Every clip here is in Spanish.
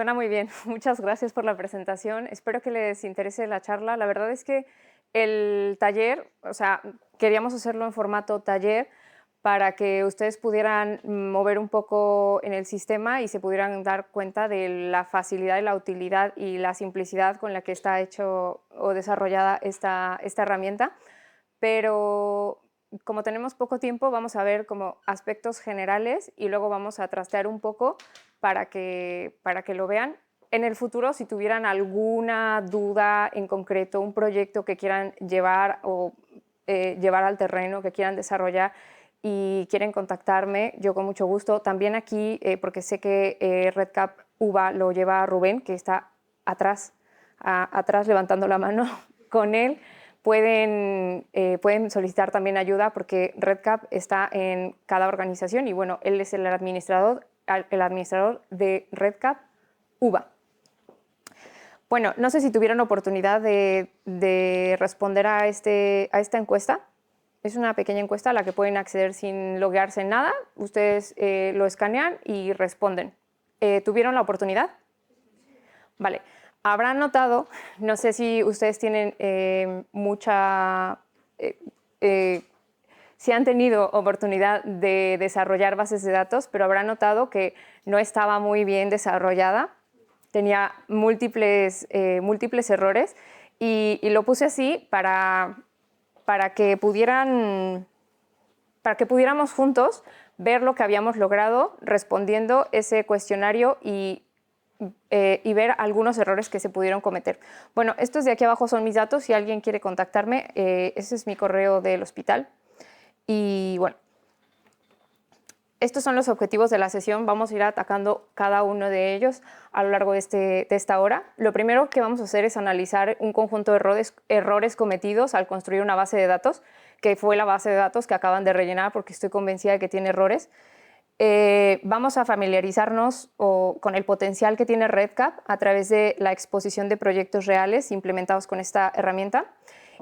Suena muy bien. Muchas gracias por la presentación. Espero que les interese la charla. La verdad es que el taller, o sea, queríamos hacerlo en formato taller para que ustedes pudieran mover un poco en el sistema y se pudieran dar cuenta de la facilidad y la utilidad y la simplicidad con la que está hecho o desarrollada esta herramienta. Pero como tenemos poco tiempo, vamos a ver como aspectos generales y luego vamos a trastear un poco para que lo vean. En el futuro, si tuvieran alguna duda en concreto, un proyecto que quieran llevar o llevar al terreno, que quieran desarrollar y quieren contactarme, yo con mucho gusto. También aquí, porque sé que RedCap UBA lo lleva Rubén, que está atrás levantando la mano con él. Pueden solicitar también ayuda porque RedCap está en cada organización y bueno, él es el administrador de RedCap UBA. Bueno, no sé si tuvieron oportunidad de responder a esta encuesta. Es una pequeña encuesta a la que pueden acceder sin loguearse en nada. Ustedes lo escanean y responden. ¿Tuvieron la oportunidad? Vale. Habrán notado, no sé si ustedes tienen si han tenido oportunidad de desarrollar bases de datos, pero habrán notado que no estaba muy bien desarrollada, tenía múltiples errores y lo puse así para que pudiéramos juntos ver lo que habíamos logrado respondiendo ese cuestionario y ver algunos errores que se pudieron cometer. Bueno, estos de aquí abajo son mis datos. Si alguien quiere contactarme, ese es mi correo del hospital. Y bueno, estos son los objetivos de la sesión. Vamos a ir atacando cada uno de ellos a lo largo de esta hora. Lo primero que vamos a hacer es analizar un conjunto de errores cometidos al construir una base de datos, que fue la base de datos que acaban de rellenar porque estoy convencida de que tiene errores. Vamos a familiarizarnos con el potencial que tiene RedCap a través de la exposición de proyectos reales implementados con esta herramienta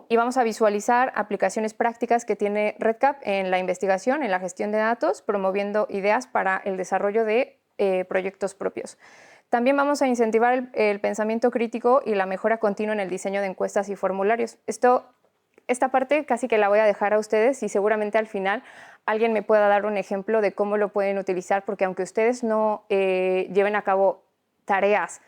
y vamos a visualizar aplicaciones prácticas que tiene RedCap en la investigación, en la gestión de datos, promoviendo ideas para el desarrollo de proyectos propios. También vamos a incentivar el pensamiento crítico y la mejora continua en el diseño de encuestas y formularios. Esta parte casi que la voy a dejar a ustedes y seguramente al final alguien me pueda dar un ejemplo de cómo lo pueden utilizar, porque aunque ustedes no lleven a cabo tareas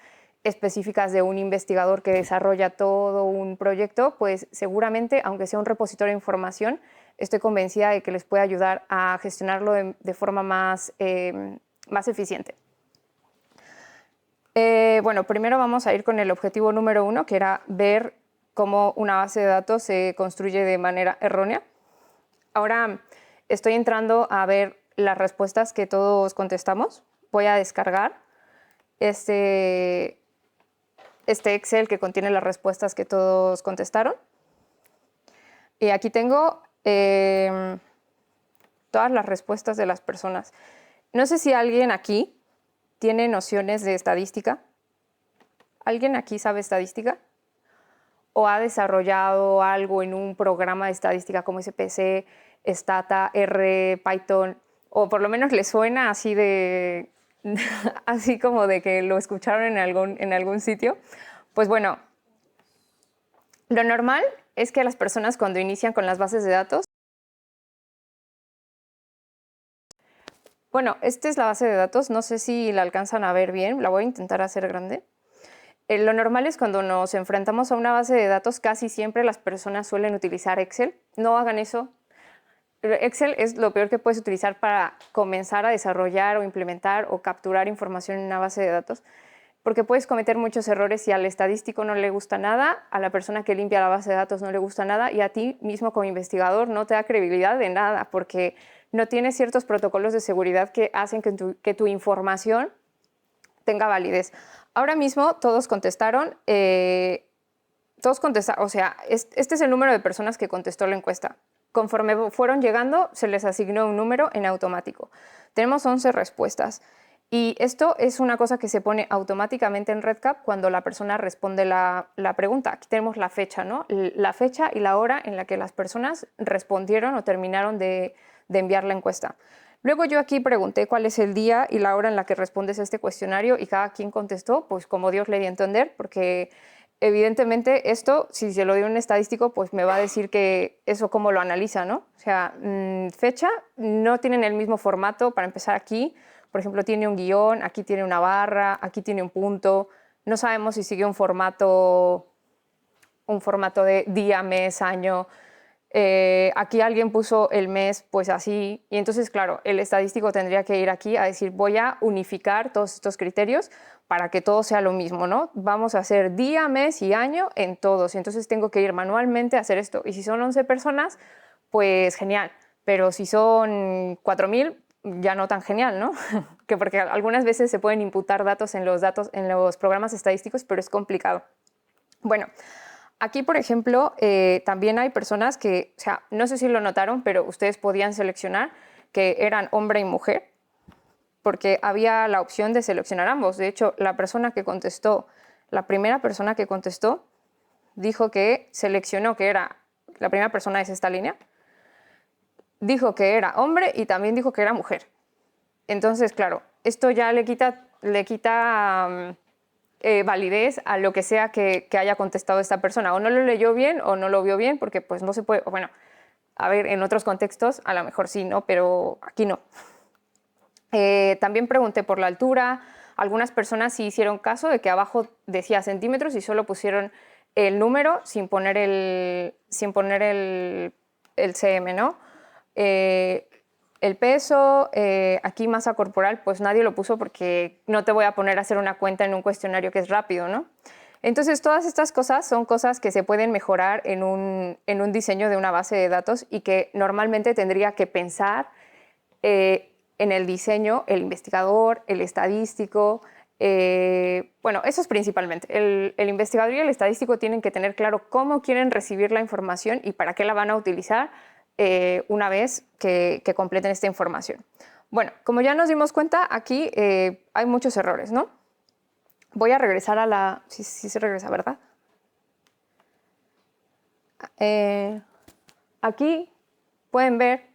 específicas de un investigador que desarrolla todo un proyecto, pues seguramente, aunque sea un repositorio de información, estoy convencida de que les puede ayudar a gestionarlo de forma más eficiente. Bueno, primero vamos a ir con el objetivo número 1, que era ver cómo una base de datos se construye de manera errónea. Ahora estoy entrando a ver las respuestas que todos contestamos. Voy a descargar este Excel que contiene las respuestas que todos contestaron. Y aquí tengo todas las respuestas de las personas. No sé si alguien aquí tiene nociones de estadística. ¿Alguien aquí sabe estadística? ¿O ha desarrollado algo en un programa de estadística como SPSS, Stata, R, Python? O por lo menos le suena así así como de que lo escucharon en algún sitio. Pues bueno, lo normal es que las personas cuando inician con las bases de datos... Bueno, esta es la base de datos. No sé si la alcanzan a ver bien. La voy a intentar hacer grande. Lo normal es cuando nos enfrentamos a una base de datos, casi siempre las personas suelen utilizar Excel. No hagan eso. Excel es lo peor que puedes utilizar para comenzar a desarrollar o implementar o capturar información en una base de datos, porque puedes cometer muchos errores si al estadístico no le gusta nada, a la persona que limpia la base de datos no le gusta nada y a ti mismo como investigador no te da credibilidad de nada, porque no tienes ciertos protocolos de seguridad que hacen que tu información tenga validez. Ahora mismo todos contestaron, o sea, este es el número de personas que contestó la encuesta. Conforme fueron llegando, se les asignó un número en automático. Tenemos 11 respuestas. Y esto es una cosa que se pone automáticamente en RedCap cuando la persona responde la pregunta. Aquí tenemos la fecha, ¿no? La fecha y la hora en la que las personas respondieron o terminaron de enviar la encuesta. Luego yo aquí pregunté cuál es el día y la hora en la que respondes a este cuestionario y cada quien contestó, pues como Dios le dio a entender, porque evidentemente esto, si se lo dio un estadístico, pues me va a decir que eso cómo lo analiza, ¿no? O sea, fecha, no tienen el mismo formato. Para empezar aquí, por ejemplo, tiene un guión, aquí tiene una barra, aquí tiene un punto. No sabemos si sigue un formato de día, mes, año. Aquí alguien puso el mes, pues así, y entonces, claro, el estadístico tendría que ir aquí a decir, voy a unificar todos estos criterios para que todo sea lo mismo, ¿no? Vamos a hacer día, mes y año en todos, y entonces tengo que ir manualmente a hacer esto. Y si son 11 personas, pues genial, pero si son 4.000, ya no tan genial, ¿no? Que porque algunas veces se pueden imputar datos en los programas estadísticos, pero es complicado. Bueno, aquí, por ejemplo, también hay personas que, o sea, no sé si lo notaron, pero ustedes podían seleccionar que eran hombre y mujer, porque había la opción de seleccionar ambos. De hecho, la primera persona que contestó, dijo que seleccionó que era, la primera persona es esta línea, dijo que era hombre y también dijo que era mujer. Entonces, claro, esto ya le quita validez a lo que sea que haya contestado esta persona. O no lo leyó bien o no lo vio bien, porque pues no se puede, bueno, a ver, en otros contextos a lo mejor sí, ¿no? Pero aquí no. También pregunté por la altura. Algunas personas sí hicieron caso de que abajo decía centímetros y solo pusieron el número sin poner el cm, ¿no? El peso, aquí masa corporal, pues nadie lo puso porque no te voy a poner a hacer una cuenta en un cuestionario que es rápido, ¿no? Entonces, todas estas cosas son cosas que se pueden mejorar en un diseño de una base de datos y que normalmente tendría que pensar en el diseño el investigador, el estadístico. Bueno, eso es principalmente. El investigador y el estadístico tienen que tener claro cómo quieren recibir la información y para qué la van a utilizar una vez que completen esta información. Bueno, como ya nos dimos cuenta, aquí hay muchos errores, ¿no? Voy a regresar a la... Sí, se regresa, ¿verdad? Aquí pueden ver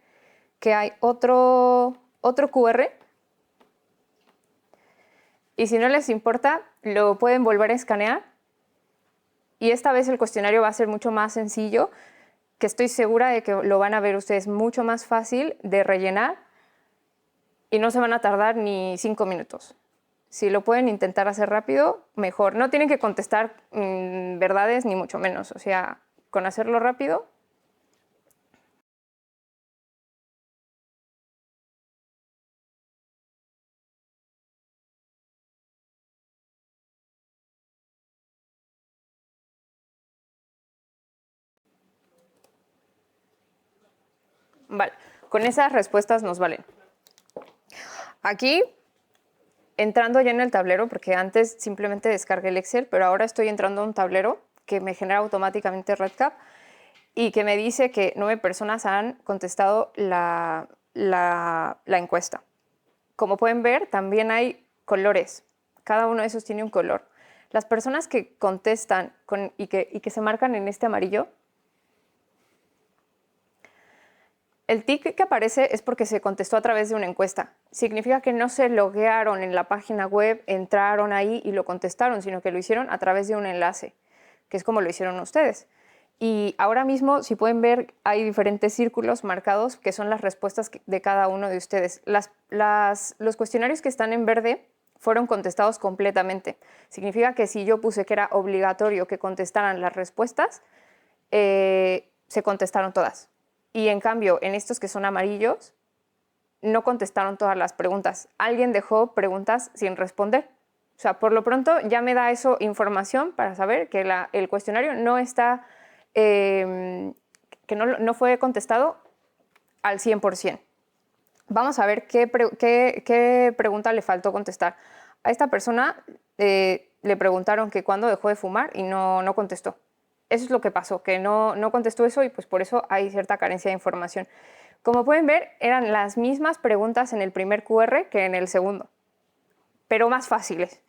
que hay otro QR y si no les importa, lo pueden volver a escanear y esta vez el cuestionario va a ser mucho más sencillo, que estoy segura de que lo van a ver ustedes mucho más fácil de rellenar y no se van a tardar ni 5 minutos. Si lo pueden intentar hacer rápido, mejor. No tienen que contestar verdades ni mucho menos. O sea, con hacerlo rápido. Vale, con esas respuestas nos valen. Aquí, entrando ya en el tablero, porque antes simplemente descargué el Excel, pero ahora estoy entrando a un tablero que me genera automáticamente RedCap y que me dice que 9 personas han contestado la encuesta. Como pueden ver, también hay colores. Cada uno de esos tiene un color. Las personas que contestan y que se marcan en este amarillo, el tic que aparece es porque se contestó a través de una encuesta. Significa que no se loguearon en la página web, entraron ahí y lo contestaron, sino que lo hicieron a través de un enlace, que es como lo hicieron ustedes. Y ahora mismo, si pueden ver, hay diferentes círculos marcados que son las respuestas de cada uno de ustedes. Los cuestionarios que están en verde fueron contestados completamente. Significa que si yo puse que era obligatorio que contestaran las respuestas, se contestaron todas. Y en cambio, en estos que son amarillos, no contestaron todas las preguntas. Alguien dejó preguntas sin responder. O sea, por lo pronto ya me da eso información para saber que el cuestionario no está, que no fue contestado al 100%. Vamos a ver qué pregunta le faltó contestar. A esta persona le preguntaron que cuándo dejó de fumar y no contestó. Eso es lo que pasó, que no contestó eso y pues por eso hay cierta carencia de información. Como pueden ver, eran las mismas preguntas en el primer QR que en el segundo, pero más fáciles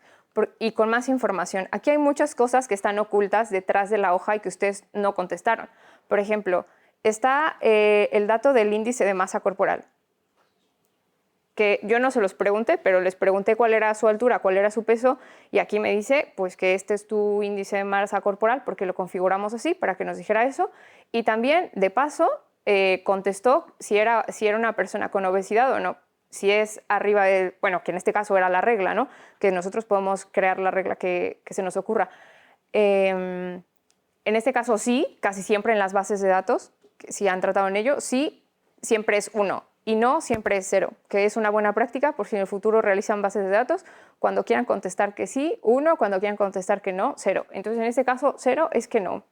y con más información. Aquí hay muchas cosas que están ocultas detrás de la hoja y que ustedes no contestaron. Por ejemplo, está el dato del índice de masa corporal. que yo no se los pregunté, pero les pregunté cuál era su altura, cuál era su peso, y aquí me dice pues que este es tu índice de masa corporal, porque lo configuramos así para que nos dijera eso, y también, de paso, contestó si era una persona con obesidad o no, si es arriba de, bueno, que en este caso era la regla, ¿no? Que nosotros podemos crear la regla que se nos ocurra. En este caso sí, casi siempre en las bases de datos, si han tratado en ello, sí, siempre es 1 y no siempre es 0, que es una buena práctica por si en el futuro realizan bases de datos, cuando quieran contestar que sí, 1, cuando quieran contestar que no, 0. Entonces en este caso 0 es que no.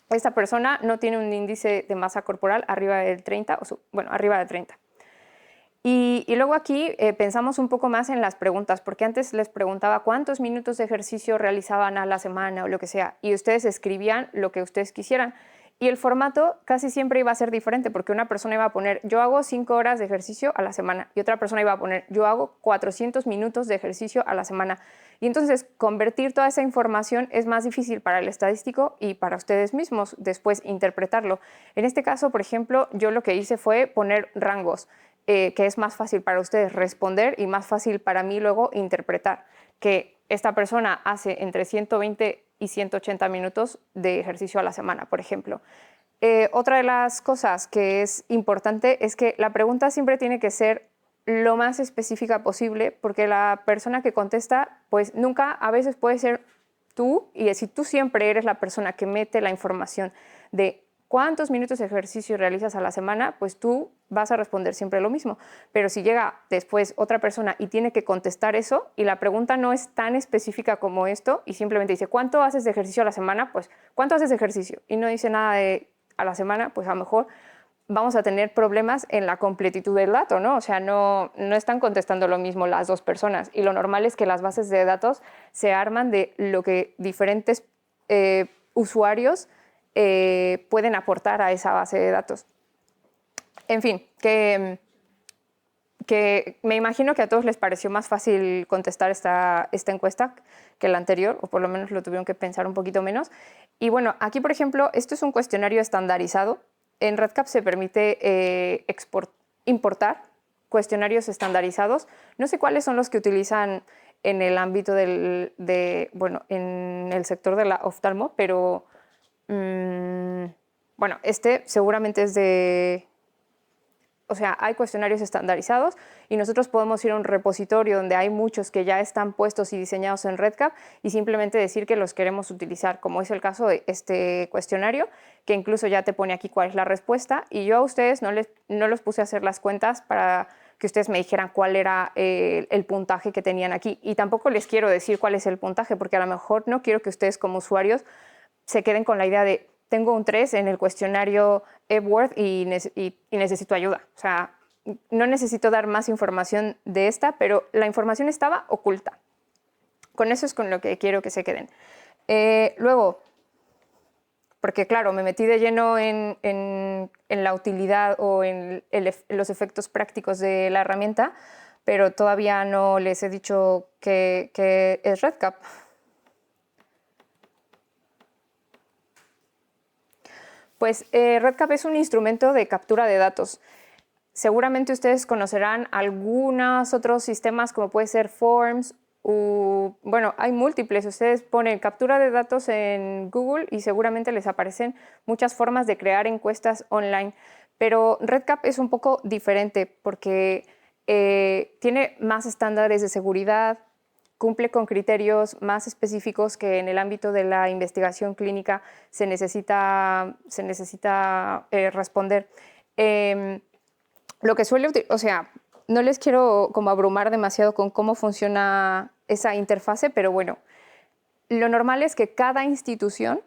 Esta persona no tiene un índice de masa corporal arriba del 30, bueno, arriba de 30. Y luego aquí pensamos un poco más en las preguntas, porque antes les preguntaba cuántos minutos de ejercicio realizaban a la semana o lo que sea, y ustedes escribían lo que ustedes quisieran. Y el formato casi siempre iba a ser diferente, porque una persona iba a poner yo hago 5 horas de ejercicio a la semana, y otra persona iba a poner yo hago 400 minutos de ejercicio a la semana. Y entonces convertir toda esa información es más difícil para el estadístico y para ustedes mismos después interpretarlo. En este caso, por ejemplo, yo lo que hice fue poner rangos. Que es más fácil para ustedes responder y más fácil para mí luego interpretar, que esta persona hace entre 120 y 180 minutos de ejercicio a la semana, por ejemplo. Otra de las cosas que es importante es que la pregunta siempre tiene que ser lo más específica posible, porque la persona que contesta, pues nunca, a veces puede ser tú, y si tú siempre eres la persona que mete la información de cuántos minutos de ejercicio realizas a la semana, pues tú vas a responder siempre lo mismo. Pero si llega después otra persona y tiene que contestar eso, y la pregunta no es tan específica como esto, y simplemente dice, ¿cuánto haces de ejercicio a la semana? Pues, ¿cuánto haces de ejercicio? Y no dice nada de a la semana, pues a lo mejor vamos a tener problemas en la completitud del dato, ¿no? O sea, no están contestando lo mismo las dos personas. Y lo normal es que las bases de datos se arman de lo que diferentes usuarios pueden aportar a esa base de datos. En fin, que me imagino que a todos les pareció más fácil contestar esta encuesta que la anterior, o por lo menos lo tuvieron que pensar un poquito menos. Y bueno, aquí, por ejemplo, esto es un cuestionario estandarizado. En REDCap se permite importar cuestionarios estandarizados. No sé cuáles son los que utilizan en el ámbito bueno, en el sector de la oftalmo, pero bueno, este seguramente es de... O sea, hay cuestionarios estandarizados y nosotros podemos ir a un repositorio donde hay muchos que ya están puestos y diseñados en REDCap y simplemente decir que los queremos utilizar, como es el caso de este cuestionario, que incluso ya te pone aquí cuál es la respuesta, y yo a ustedes no los puse a hacer las cuentas para que ustedes me dijeran cuál era el puntaje que tenían aquí, y tampoco les quiero decir cuál es el puntaje, porque a lo mejor no quiero que ustedes como usuarios se queden con la idea de tengo un 3 en el cuestionario Epworth y necesito ayuda. O sea, no necesito dar más información de esta, pero la información estaba oculta. Con eso es con lo que quiero que se queden. Luego, porque claro, me metí de lleno en la utilidad o en los efectos prácticos de la herramienta, pero todavía no les he dicho qué es REDCap. Pues REDCap es un instrumento de captura de datos. Seguramente ustedes conocerán algunos otros sistemas como puede ser Forms, bueno, hay múltiples. Ustedes ponen captura de datos en Google y seguramente les aparecen muchas formas de crear encuestas online. Pero REDCap es un poco diferente porque tiene más estándares de seguridad, cumple con criterios más específicos que en el ámbito de la investigación clínica se necesita responder. Lo que o sea, no les quiero como abrumar demasiado con cómo funciona esa interfase, pero bueno, lo normal es que cada institución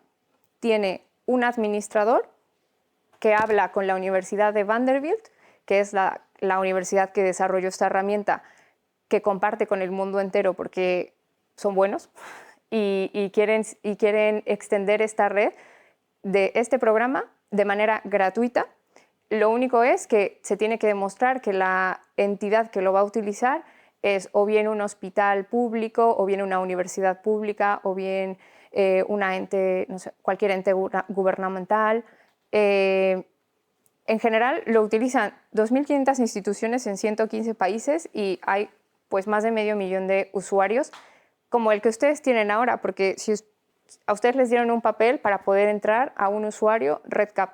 tiene un administrador que habla con la Universidad de Vanderbilt, que es la universidad que desarrolló esta herramienta, que comparte con el mundo entero porque son buenos y quieren extender esta red de este programa de manera gratuita. Lo único es que se tiene que demostrar que la entidad que lo va a utilizar es o bien un hospital público, o bien una universidad pública, o bien cualquier ente gubernamental. En general lo utilizan 2.500 instituciones en 115 países y hay pues más de 500.000 de usuarios como el que ustedes tienen ahora, porque si a ustedes les dieron un papel para poder entrar a un usuario RedCap,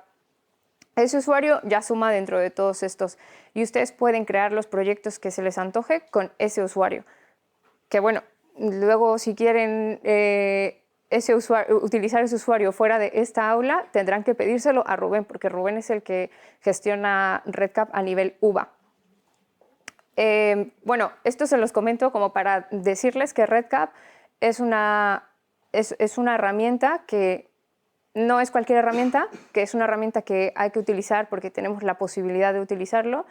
ese usuario ya suma dentro de todos estos y ustedes pueden crear los proyectos que se les antoje con ese usuario. Que bueno, luego si quieren utilizar ese usuario fuera de esta aula, tendrán que pedírselo a Rubén, porque Rubén es el que gestiona RedCap a nivel UVA. Bueno, esto se los comento como para decirles que RedCap es una herramienta que no es cualquier herramienta, que es una herramienta que hay que utilizar porque tenemos la posibilidad de utilizarlo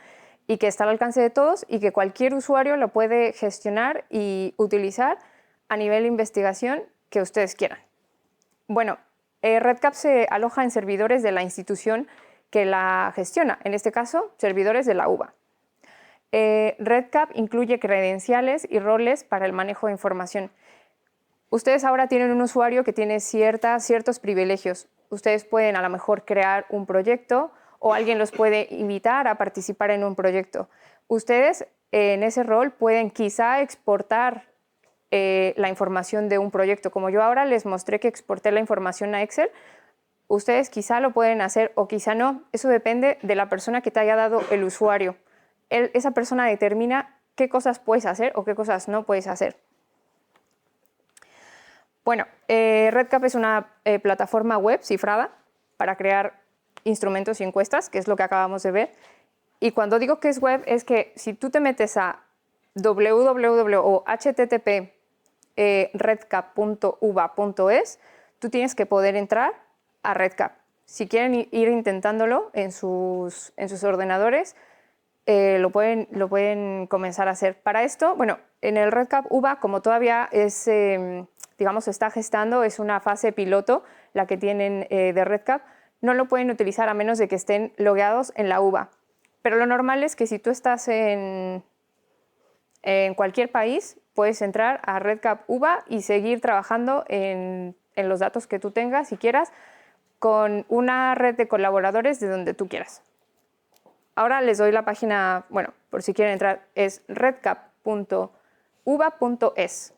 y que está al alcance de todos y que cualquier usuario lo puede gestionar y utilizar a nivel de investigación que ustedes quieran. Bueno, RedCap se aloja en servidores de la institución que la gestiona, en este caso, servidores de la UVA. RedCap incluye credenciales y roles para el manejo de información. Ustedes ahora tienen un usuario que tiene ciertos privilegios. Ustedes pueden a lo mejor crear un proyecto o alguien los puede invitar a participar en un proyecto. Ustedes en ese rol pueden quizá exportar la información de un proyecto. Como yo ahora les mostré que exporté la información a Excel, ustedes quizá lo pueden hacer o quizá no. Eso depende de la persona que te haya dado el usuario. Esa persona determina qué cosas puedes hacer o qué cosas no puedes hacer. Bueno, RedCap es una plataforma web cifrada para crear instrumentos y encuestas, que es lo que acabamos de ver. Y cuando digo que es web, es que si tú te metes a www o http redcap.uva.es, tú tienes que poder entrar a RedCap. Si quieren ir intentándolo en sus ordenadores, lo pueden comenzar a hacer. Para esto, bueno, en el RedCap UVA, como todavía es, digamos, se está gestando, es una fase piloto la que tienen de RedCap, no lo pueden utilizar a menos de que estén logueados en la UVA. Pero lo normal es que si tú estás en cualquier país, puedes entrar a RedCap UVA y seguir trabajando en los datos que tú tengas, si quieras, con una red de colaboradores de donde tú quieras. Ahora les doy la página, bueno, por si quieren entrar, es redcap.uva.es.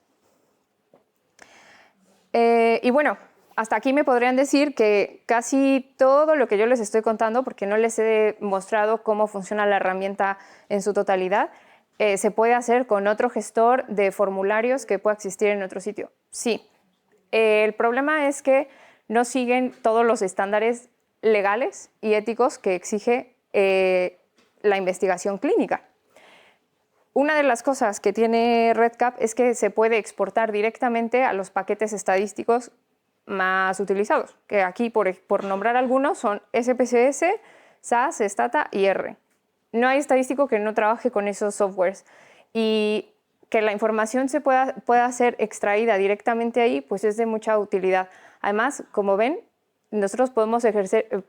Y bueno, hasta aquí me podrían decir que casi todo lo que yo les estoy contando, porque no les he mostrado cómo funciona la herramienta en su totalidad, se puede hacer con otro gestor de formularios que pueda existir en otro sitio. Sí, el problema es que no siguen todos los estándares legales y éticos que exige la investigación clínica. Una de las cosas que tiene RedCap es que se puede exportar directamente a los paquetes estadísticos más utilizados, que aquí, por nombrar algunos, son SPSS, SAS, Stata y R. No hay estadístico que no trabaje con esos softwares. Y que la información se pueda ser extraída directamente ahí, pues es de mucha utilidad. Además, como ven, nosotros podemos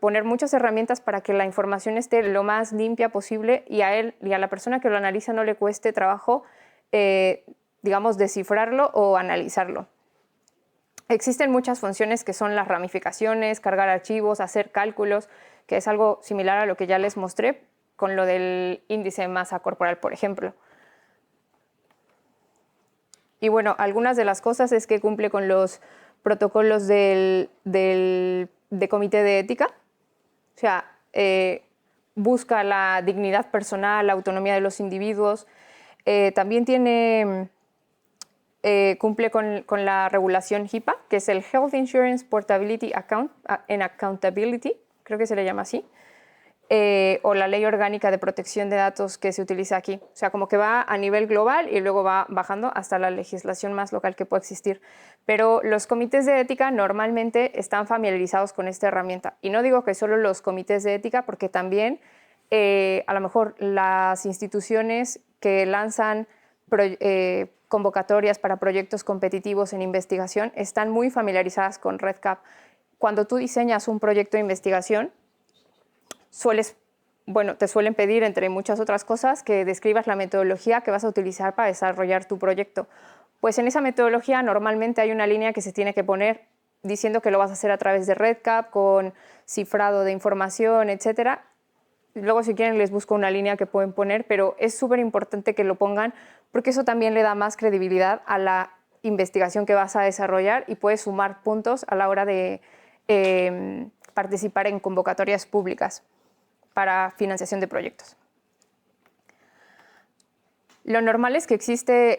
poner muchas herramientas para que la información esté lo más limpia posible y a él y a la persona que lo analiza no le cueste trabajo, digamos, descifrarlo o analizarlo. Existen muchas funciones que son las ramificaciones, cargar archivos, hacer cálculos, que es algo similar a lo que ya les mostré con lo del índice de masa corporal, por ejemplo. Y bueno, algunas de las cosas es que cumple con los protocolos de comité de ética, o sea, busca la dignidad personal, la autonomía de los individuos, también cumple con la regulación HIPAA, que es el Health Insurance Portability and Accountability, creo que se le llama así, o la Ley Orgánica de Protección de Datos que se utiliza aquí. O sea, como que va a nivel global y luego va bajando hasta la legislación más local que pueda existir. Pero los comités de ética normalmente están familiarizados con esta herramienta. Y no digo que solo los comités de ética, porque también a lo mejor las instituciones que lanzan convocatorias para proyectos competitivos en investigación están muy familiarizadas con RedCap. Cuando tú diseñas un proyecto de investigación, te suelen pedir, entre muchas otras cosas, que describas la metodología que vas a utilizar para desarrollar tu proyecto. Pues en esa metodología normalmente hay una línea que se tiene que poner diciendo que lo vas a hacer a través de RedCap, con cifrado de información, etc. luego si quieren les busco una línea que pueden poner, pero es súper importante que lo pongan porque eso también le da más credibilidad a la investigación que vas a desarrollar y puedes sumar puntos a la hora de participar en convocatorias públicas para financiación de proyectos. Lo normal es que existe,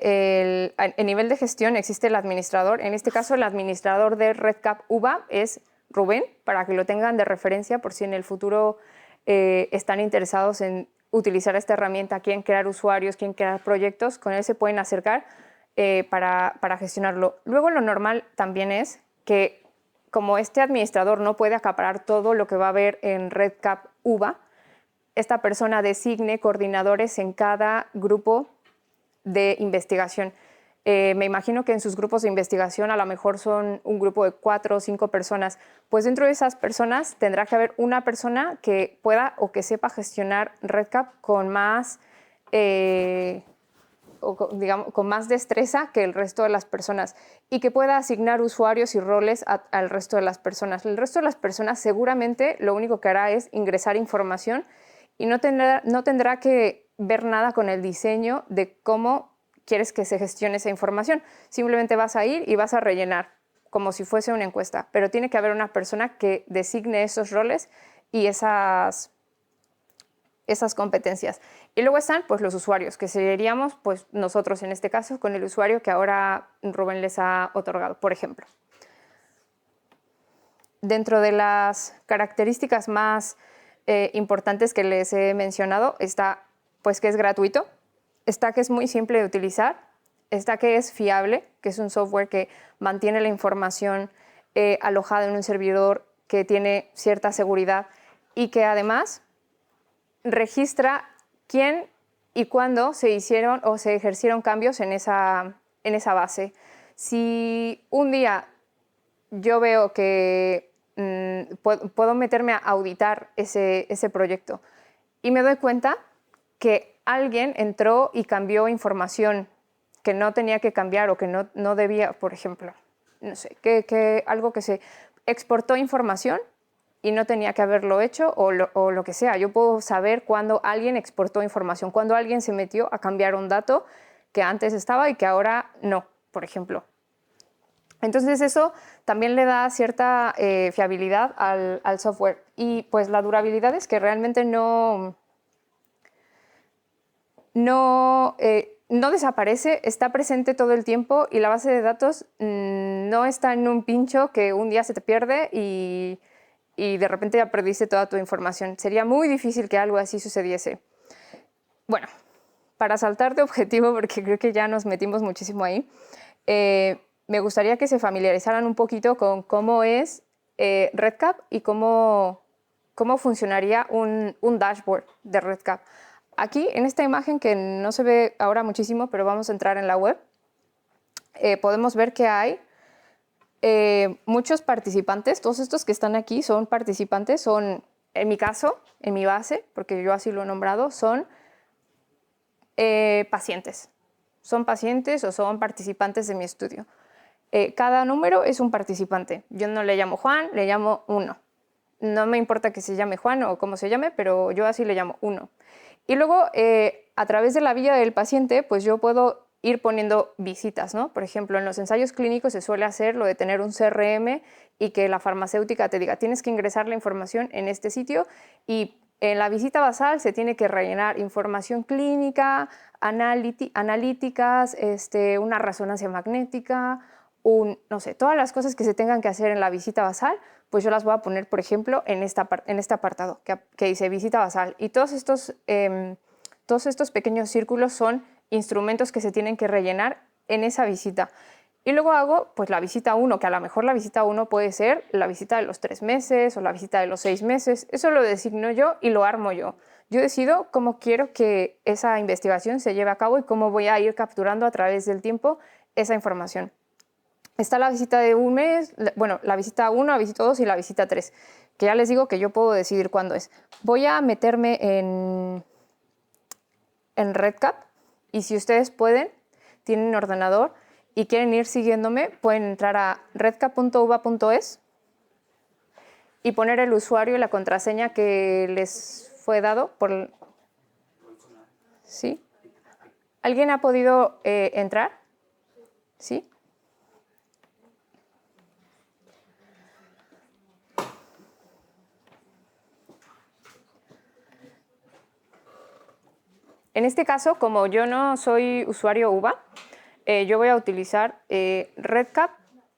en nivel de gestión existe el administrador. En este caso, el administrador de RedCap UBA es Rubén, para que lo tengan de referencia por si en el futuro están interesados en utilizar esta herramienta, quieren crear usuarios, quieren crear proyectos, con él se pueden acercar para gestionarlo. Luego, lo normal también es que, como este administrador no puede acaparar todo lo que va a haber en RedCap UBA, esta persona designe coordinadores en cada grupo de investigación. Me imagino que en sus grupos de investigación a lo mejor son un grupo de 4 o 5 personas. Pues dentro de esas personas tendrá que haber una persona que pueda o que sepa gestionar RedCap con más, digamos, con más destreza que el resto de las personas y que pueda asignar usuarios y roles al resto de las personas. El resto de las personas seguramente lo único que hará es ingresar información y no tendrá que ver nada con el diseño de cómo quieres que se gestione esa información. Simplemente vas a ir y vas a rellenar como si fuese una encuesta, pero tiene que haber una persona que designe esos roles y esas competencias. Y luego están pues, los usuarios, que seríamos pues, nosotros en este caso con el usuario que ahora Rubén les ha otorgado, por ejemplo. Dentro de las características más importantes que les he mencionado está pues que es gratuito, está que es muy simple de utilizar, está que es fiable, que es un software que mantiene la información alojada en un servidor que tiene cierta seguridad y que además registra quién y cuándo se hicieron o se ejercieron cambios en esa base. Si un día yo veo que puedo meterme a auditar ese proyecto y me doy cuenta que alguien entró y cambió información que no tenía que cambiar o que no debía, por ejemplo, no sé, algo que se exportó información y no tenía que haberlo hecho o lo que sea. Yo puedo saber cuándo alguien exportó información, cuándo alguien se metió a cambiar un dato que antes estaba y que ahora no, por ejemplo. Entonces eso también le da cierta fiabilidad al software y pues la durabilidad es que realmente no desaparece, está presente todo el tiempo y la base de datos no está en un pincho que un día se te pierde y de repente ya perdiste toda tu información. Sería muy difícil que algo así sucediese. Bueno, para saltar de objetivo, porque creo que ya nos metimos muchísimo ahí, me gustaría que se familiarizaran un poquito con cómo es RedCap y cómo funcionaría un dashboard de RedCap. Aquí, en esta imagen que no se ve ahora muchísimo, pero vamos a entrar en la web, podemos ver que hay muchos participantes. Todos estos que están aquí son participantes, son, en mi caso, en mi base, porque yo así lo he nombrado, son pacientes. Son pacientes o son participantes de mi estudio. Cada número es un participante. Yo no le llamo Juan, le llamo 1. No me importa que se llame Juan o cómo se llame, pero yo así le llamo 1. Y luego, a través de la vía del paciente, pues yo puedo ir poniendo visitas, ¿no? Por ejemplo, en los ensayos clínicos se suele hacer lo de tener un CRM y que la farmacéutica te diga, tienes que ingresar la información en este sitio y en la visita basal se tiene que rellenar información clínica, analíticas, una resonancia magnética, no sé, todas las cosas que se tengan que hacer en la visita basal, pues yo las voy a poner, por ejemplo, en este apartado que dice visita basal. Y todos estos pequeños círculos son instrumentos que se tienen que rellenar en esa visita. Y luego hago pues la visita 1, que a lo mejor la visita 1 puede ser la visita de los 3 meses o la visita de los 6 meses. Eso lo designo yo y lo armo yo. Yo decido cómo quiero que esa investigación se lleve a cabo y cómo voy a ir capturando a través del tiempo esa información. Está la visita de un mes, bueno, la visita 1, la visita 2 y la visita 3, que ya les digo que yo puedo decidir cuándo es. Voy a meterme en RedCap y si ustedes pueden, tienen un ordenador y quieren ir siguiéndome, pueden entrar a redcap.uva.es y poner el usuario y la contraseña que les fue dado por... ¿Sí? ¿Alguien ha podido entrar? ¿Sí? En este caso, como yo no soy usuario UVA, yo voy a utilizar REDCap,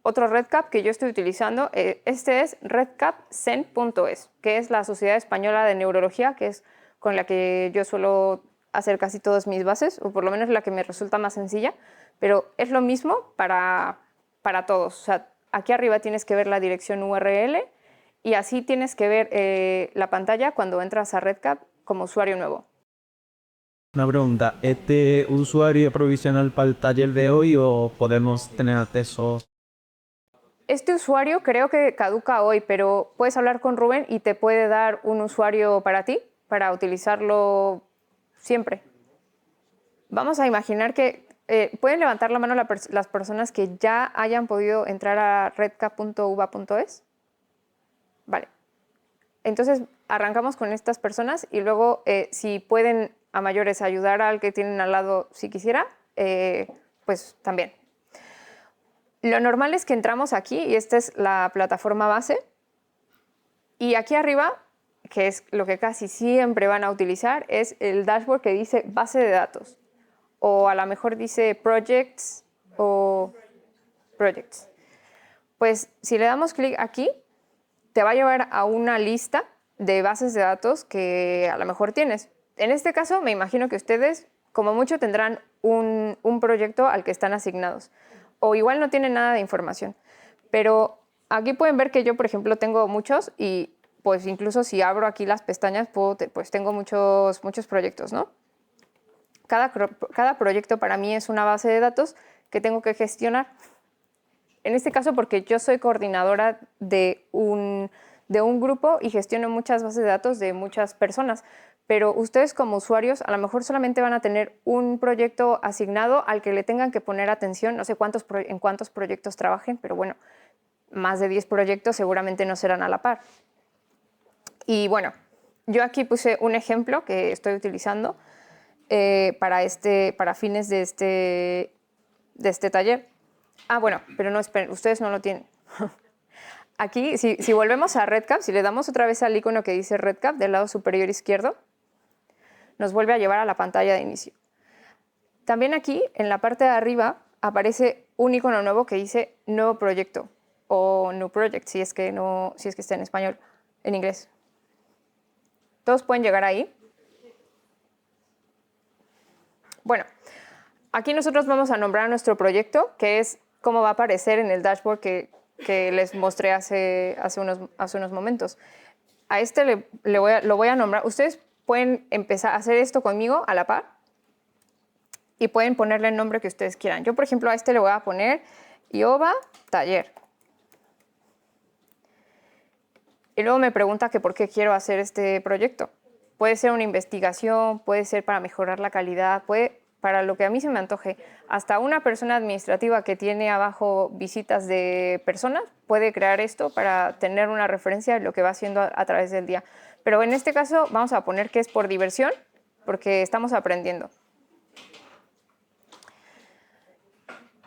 otro REDCap que yo estoy utilizando. Este es redcapsen.es, que es la Sociedad Española de Neurología, que es con la que yo suelo hacer casi todas mis bases, o por lo menos la que me resulta más sencilla, pero es lo mismo para todos. O sea, aquí arriba tienes que ver la dirección URL y así tienes que ver la pantalla cuando entras a REDCap como usuario nuevo. Una pregunta, ¿este usuario es provisional para el taller de hoy o podemos tener acceso? Este usuario creo que caduca hoy, pero puedes hablar con Rubén y te puede dar un usuario para ti, para utilizarlo siempre. Vamos a imaginar que pueden levantar la mano las personas que ya hayan podido entrar a redcap.uva.es. Vale. Entonces arrancamos con estas personas y luego si pueden a mayores ayudar al que tienen al lado si quisiera, pues también. Lo normal es que entramos aquí y esta es la plataforma base y aquí arriba, que es lo que casi siempre van a utilizar, es el dashboard que dice base de datos o a lo mejor dice projects o projects. Pues si le damos clic aquí, te va a llevar a una lista de bases de datos que a lo mejor tienes. En este caso, me imagino que ustedes, como mucho, tendrán un proyecto al que están asignados. O igual no tienen nada de información. Pero aquí pueden ver que yo, por ejemplo, tengo muchos y pues incluso si abro aquí las pestañas, pues tengo muchos proyectos, ¿no? Cada proyecto para mí es una base de datos que tengo que gestionar. En este caso, porque yo soy coordinadora de un grupo y gestiono muchas bases de datos de muchas personas, pero ustedes como usuarios a lo mejor solamente van a tener un proyecto asignado al que le tengan que poner atención. No sé en cuántos proyectos trabajen, pero bueno, más de 10 proyectos seguramente no serán a la par. Y bueno, yo aquí puse un ejemplo que estoy utilizando para fines de este taller. Ah, bueno, pero no, esperen, ustedes no lo tienen. Aquí, si volvemos a REDCap, si le damos otra vez al icono que dice REDCap del lado superior izquierdo, nos vuelve a llevar a la pantalla de inicio. También aquí, en la parte de arriba, aparece un icono nuevo que dice nuevo proyecto o new project, si es que está en español, en inglés. Todos pueden llegar ahí. Bueno, aquí nosotros vamos a nombrar nuestro proyecto, que es cómo va a aparecer en el dashboard que les mostré hace unos momentos. A este lo voy a nombrar. Ustedes pueden empezar a hacer esto conmigo a la par y pueden ponerle el nombre que ustedes quieran. Yo, por ejemplo, a este le voy a poner IOVA Taller. Y luego me pregunta que por qué quiero hacer este proyecto. Puede ser una investigación, puede ser para mejorar la calidad, para lo que a mí se me antoje. Hasta una persona administrativa que tiene abajo visitas de personas puede crear esto para tener una referencia de lo que va haciendo a través del día. Pero en este caso vamos a poner que es por diversión, porque estamos aprendiendo.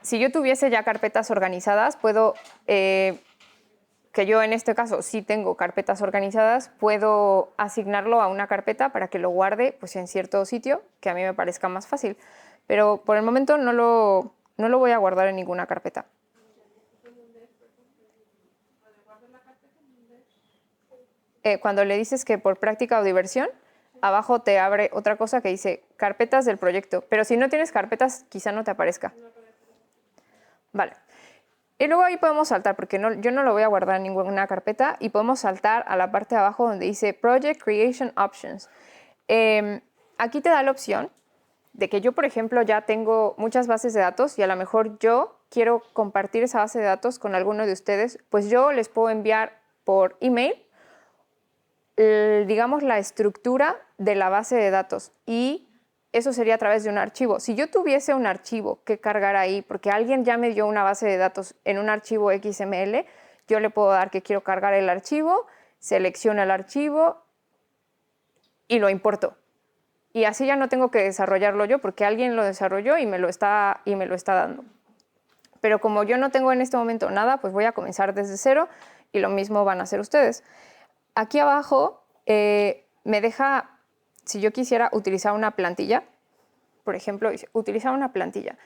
Si yo tuviese ya carpetas organizadas, puedo, que yo en este caso sí tengo carpetas organizadas, puedo asignarlo a una carpeta para que lo guarde pues, en cierto sitio que a mí me parezca más fácil. Pero por el momento no lo voy a guardar en ninguna carpeta. Cuando le dices que por práctica o diversión, abajo te abre otra cosa que dice carpetas del proyecto. Pero si no tienes carpetas, quizá no te aparezca. Vale. Y luego ahí podemos saltar, porque yo no lo voy a guardar en ninguna carpeta, y podemos saltar a la parte de abajo donde dice Project Creation Options. Aquí te da la opción de que yo, por ejemplo, ya tengo muchas bases de datos y a lo mejor yo quiero compartir esa base de datos con alguno de ustedes, pues yo les puedo enviar por email, digamos, la estructura de la base de datos y eso sería a través de un archivo. Si yo tuviese un archivo que cargar ahí, porque alguien ya me dio una base de datos en un archivo XML, yo le puedo dar que quiero cargar el archivo, selecciono el archivo y lo importo. Y así ya no tengo que desarrollarlo yo porque alguien lo desarrolló y me lo está dando. Pero como yo no tengo en este momento nada, pues voy a comenzar desde cero y lo mismo van a hacer ustedes. Aquí abajo me deja, si yo quisiera utilizar una plantilla, por ejemplo, utilizar una plantilla.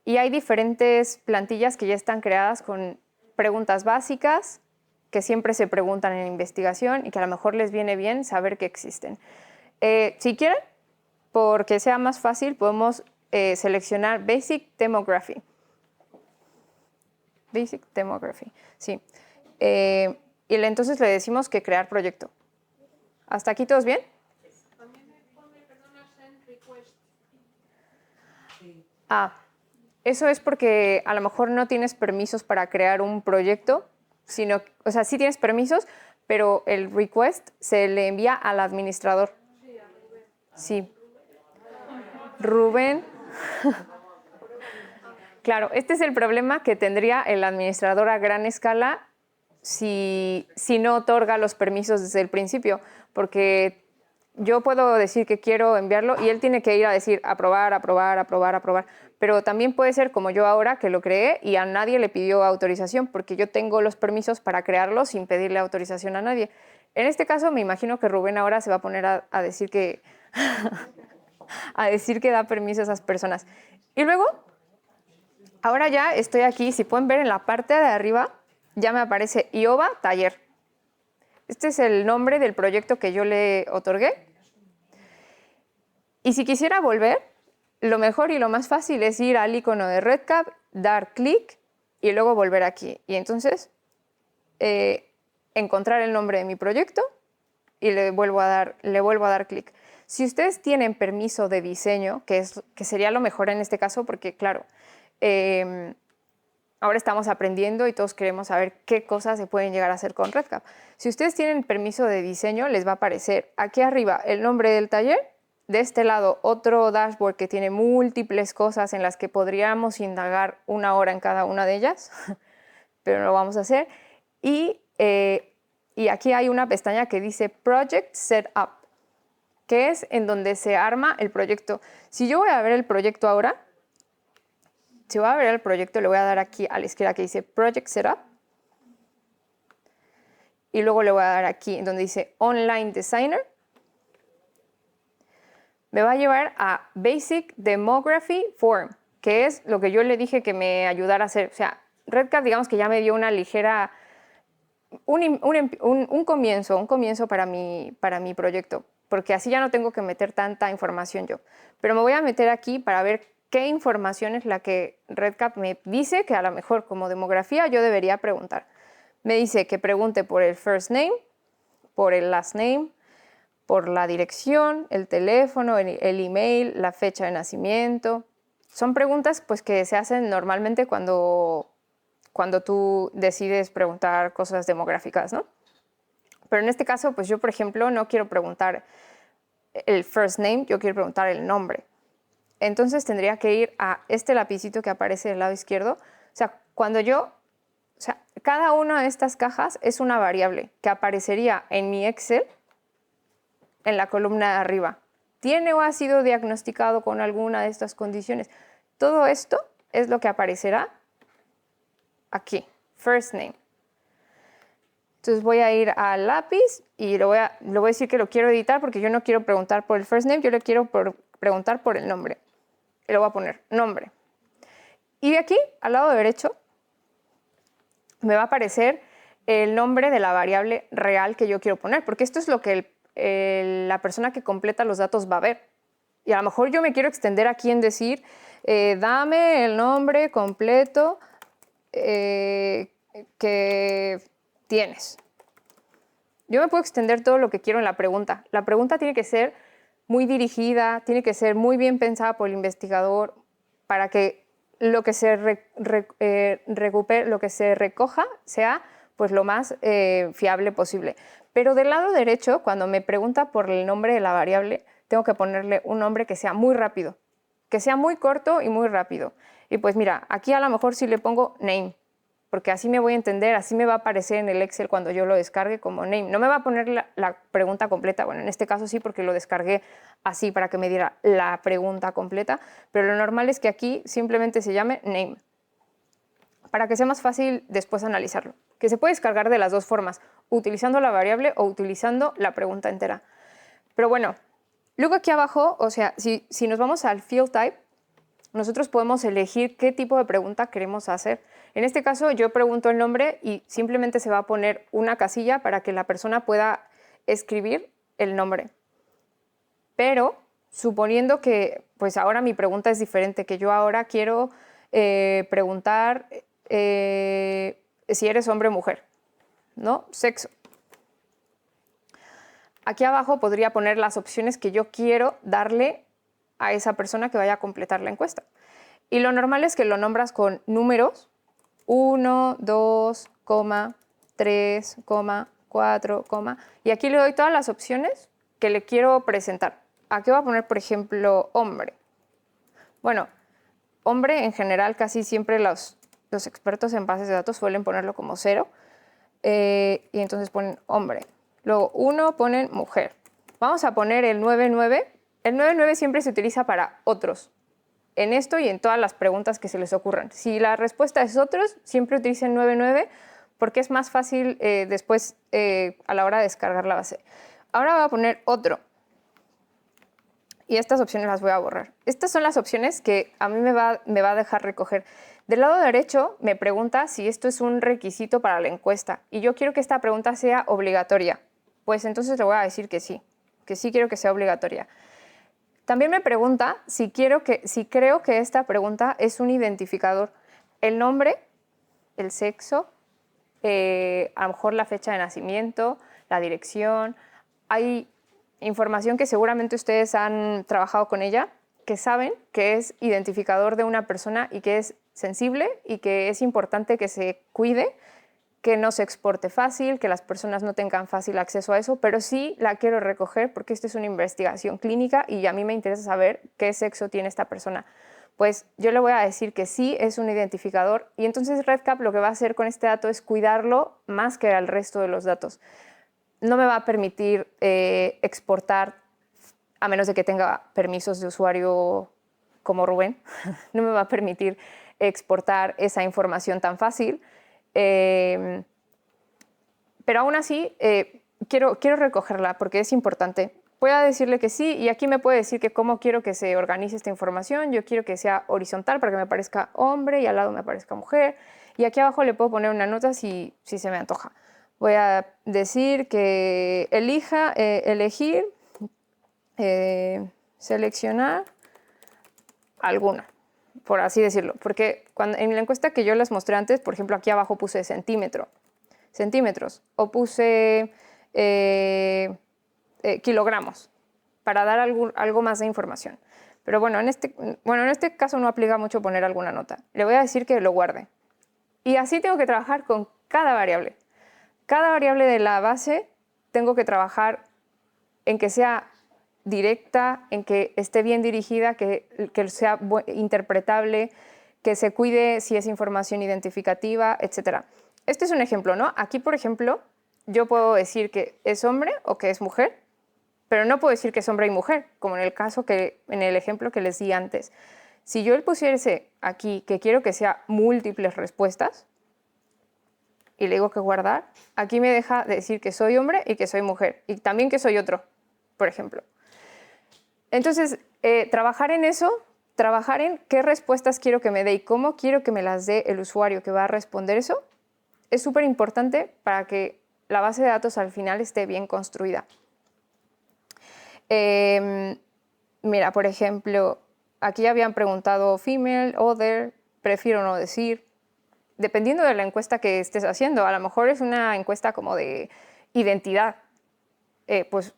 Y hay diferentes plantillas que ya están creadas con preguntas básicas que siempre se preguntan en investigación y que a lo mejor les viene bien saber que existen. Si quieren, porque sea más fácil, podemos seleccionar Basic Demography. Basic Demography, sí. Y entonces le decimos que crear proyecto. ¿Hasta aquí todos bien? También me pone, perdona, send request. Eso es porque a lo mejor no tienes permisos para crear un proyecto, sino, o sea, sí tienes permisos, pero el request se le envía al administrador. Sí. Rubén. Claro, este es el problema que tendría el administrador a gran escala si no otorga los permisos desde el principio, porque yo puedo decir que quiero enviarlo y él tiene que ir a decir aprobar, aprobar, aprobar, aprobar. Pero también puede ser como yo ahora que lo creé y a nadie le pidió autorización porque yo tengo los permisos para crearlo sin pedirle autorización a nadie. En este caso me imagino que Rubén ahora se va a poner a decir que a decir que da permiso a esas personas. Y luego, ahora ya estoy aquí, si pueden ver en la parte de arriba, ya me aparece IOBA Taller. Este es el nombre del proyecto que yo le otorgué. Y si quisiera volver, lo mejor y lo más fácil es ir al icono de RedCap, dar clic y luego volver aquí. Y entonces encontrar el nombre de mi proyecto y le vuelvo a dar clic. Si ustedes tienen permiso de diseño, que sería lo mejor en este caso, porque claro, ahora estamos aprendiendo y todos queremos saber qué cosas se pueden llegar a hacer con RedCap. Si ustedes tienen permiso de diseño, les va a aparecer aquí arriba el nombre del taller, de este lado otro dashboard que tiene múltiples cosas en las que podríamos indagar 1 hora en cada una de ellas, pero no lo vamos a hacer. Y aquí hay una pestaña que dice Project Setup, que es en donde se arma el proyecto. Si yo voy a ver el proyecto ahora, si voy a ver el proyecto, le voy a dar aquí a la izquierda que dice Project Setup. Y luego le voy a dar aquí en donde dice Online Designer. Me va a llevar a Basic Demography Form, que es lo que yo le dije que me ayudara a hacer. O sea, RedCap, digamos que ya me dio una ligera, un comienzo para mi proyecto, porque así ya no tengo que meter tanta información yo. Pero me voy a meter aquí para ver qué información es la que RedCap me dice que a lo mejor como demografía yo debería preguntar. Me dice que pregunte por el first name, por el last name, por la dirección, el teléfono, el email, la fecha de nacimiento. Son preguntas pues, que se hacen normalmente cuando tú decides preguntar cosas demográficas, ¿no? Pero en este caso, pues yo, por ejemplo, no quiero preguntar el first name, yo quiero preguntar el nombre. Entonces tendría que ir a este lapicito que aparece del lado izquierdo. O sea, cada una de estas cajas es una variable que aparecería en mi Excel en la columna de arriba. ¿Tiene o ha sido diagnosticado con alguna de estas condiciones? Todo esto es lo que aparecerá aquí, first name. Entonces voy a ir al lápiz y le voy a decir que lo quiero editar porque yo no quiero preguntar por el first name, yo le quiero preguntar por el nombre. Y le voy a poner nombre. Y de aquí, al lado derecho, me va a aparecer el nombre de la variable real que yo quiero poner, porque esto es lo que la persona que completa los datos va a ver. Y a lo mejor yo me quiero extender aquí en decir, dame el nombre completo que tienes. Yo me puedo extender todo lo que quiero en la pregunta. La pregunta tiene que ser muy dirigida, tiene que ser muy bien pensada por el investigador para que lo que se recoja sea pues, lo más fiable posible. Pero del lado derecho, cuando me pregunta por el nombre de la variable, tengo que ponerle un nombre que sea muy rápido, que sea muy corto y muy rápido. Y pues mira, aquí a lo mejor sí le pongo name, porque así me voy a entender, así me va a aparecer en el Excel cuando yo lo descargue como name. No me va a poner la pregunta completa, bueno, en este caso sí, porque lo descargué así para que me diera la pregunta completa, pero lo normal es que aquí simplemente se llame name, para que sea más fácil después analizarlo, que se puede descargar de las dos formas, utilizando la variable o utilizando la pregunta entera. Pero bueno, luego aquí abajo, o sea, si nos vamos al field type, nosotros podemos elegir qué tipo de pregunta queremos hacer. En este caso, yo pregunto el nombre y simplemente se va a poner una casilla para que la persona pueda escribir el nombre. Pero, suponiendo que pues ahora mi pregunta es diferente, que yo ahora quiero preguntar si eres hombre o mujer, ¿no? Sexo. Aquí abajo podría poner las opciones que yo quiero darle a esa persona que vaya a completar la encuesta. Y lo normal es que lo nombras con números, 1, 2, 3, 4, y aquí le doy todas las opciones que le quiero presentar. Aquí voy a poner, por ejemplo, hombre. Bueno, hombre en general casi siempre los expertos en bases de datos suelen ponerlo como 0, y entonces ponen hombre. Luego 1 ponen mujer. Vamos a poner el 99. El 99 siempre se utiliza para otros, en esto y en todas las preguntas que se les ocurran. Si la respuesta es otros, siempre utilicen 99 porque es más fácil después a la hora de descargar la base. Ahora voy a poner otro. Y estas opciones las voy a borrar. Estas son las opciones que a mí me va a dejar recoger. Del lado derecho me pregunta si esto es un requisito para la encuesta y yo quiero que esta pregunta sea obligatoria. Pues entonces le voy a decir que sí quiero que sea obligatoria. También me pregunta si creo que esta pregunta es un identificador. El nombre, el sexo, a lo mejor la fecha de nacimiento, la dirección. Hay información que seguramente ustedes han trabajado con ella, que saben que es identificador de una persona y que es sensible y que es importante que se cuide, que no se exporte fácil, que las personas no tengan fácil acceso a eso, pero sí la quiero recoger porque esto es una investigación clínica y a mí me interesa saber qué sexo tiene esta persona. Pues yo le voy a decir que sí es un identificador y entonces REDCap lo que va a hacer con este dato es cuidarlo más que al resto de los datos. No me va a permitir exportar, a menos de que tenga permisos de usuario como Rubén, no me va a permitir exportar esa información tan fácil. Pero aún así quiero recogerla porque es importante. Voy a decirle que sí y aquí me puede decir que cómo quiero que se organice esta información. Yo quiero que sea horizontal para que me aparezca hombre y al lado me aparezca mujer. Y aquí abajo le puedo poner una nota si se me antoja. Voy a decir que elegir, seleccionar alguna, por así decirlo. Porque en la encuesta que yo les mostré antes, por ejemplo, aquí abajo puse centímetros, o puse kilogramos, para dar algo más de información. Pero bueno, en este caso no aplica mucho poner alguna nota. Le voy a decir que lo guarde. Y así tengo que trabajar con cada variable. Cada variable de la base tengo que trabajar en que sea directa, en que esté bien dirigida, que sea interpretable, que se cuide si es información identificativa, etc. Este es un ejemplo, ¿no? Aquí, por ejemplo, yo puedo decir que es hombre o que es mujer, pero no puedo decir que es hombre y mujer, como en el ejemplo que les di antes. Si yo le pusiese aquí que quiero que sea múltiples respuestas, y le digo que guardar, aquí me deja decir que soy hombre y que soy mujer, y también que soy otro, por ejemplo. Entonces, trabajar en eso, trabajar en qué respuestas quiero que me dé y cómo quiero que me las dé el usuario que va a responder eso, es súper importante para que la base de datos al final esté bien construida. Mira, por ejemplo, aquí habían preguntado female, other, prefiero no decir. Dependiendo de la encuesta que estés haciendo, a lo mejor es una encuesta como de identidad, pues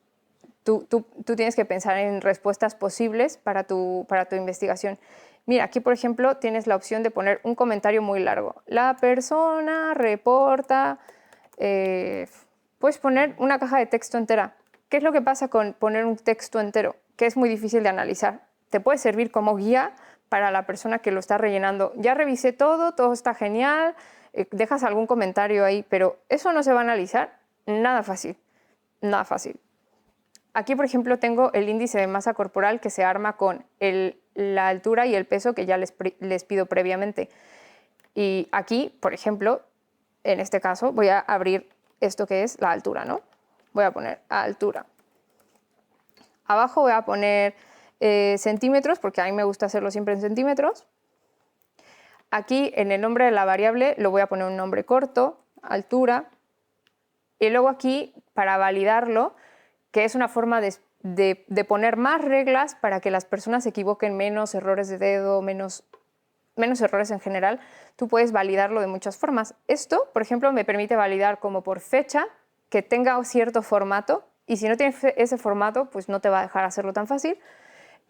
tú tienes que pensar en respuestas posibles para tu investigación. Mira, aquí por ejemplo tienes la opción de poner un comentario muy largo. La persona reporta, puedes poner una caja de texto entera. ¿Qué es lo que pasa con poner un texto entero? Que es muy difícil de analizar. Te puede servir como guía para la persona que lo está rellenando. Ya revisé todo está genial, dejas algún comentario ahí, pero eso no se va a analizar. Nada fácil, nada fácil. Aquí, por ejemplo, tengo el índice de masa corporal que se arma con la altura y el peso que ya les pido previamente. Y aquí, por ejemplo, en este caso, voy a abrir esto que es la altura, ¿no? Voy a poner altura. Abajo voy a poner centímetros, porque a mí me gusta hacerlo siempre en centímetros. Aquí, en el nombre de la variable, lo voy a poner un nombre corto, altura. Y luego aquí, para validarlo, que es una forma de poner más reglas para que las personas se equivoquen menos, errores de dedo, menos errores en general, tú puedes validarlo de muchas formas. Esto, por ejemplo, me permite validar como por fecha, que tenga cierto formato, y si no tiene ese formato, pues no te va a dejar hacerlo tan fácil.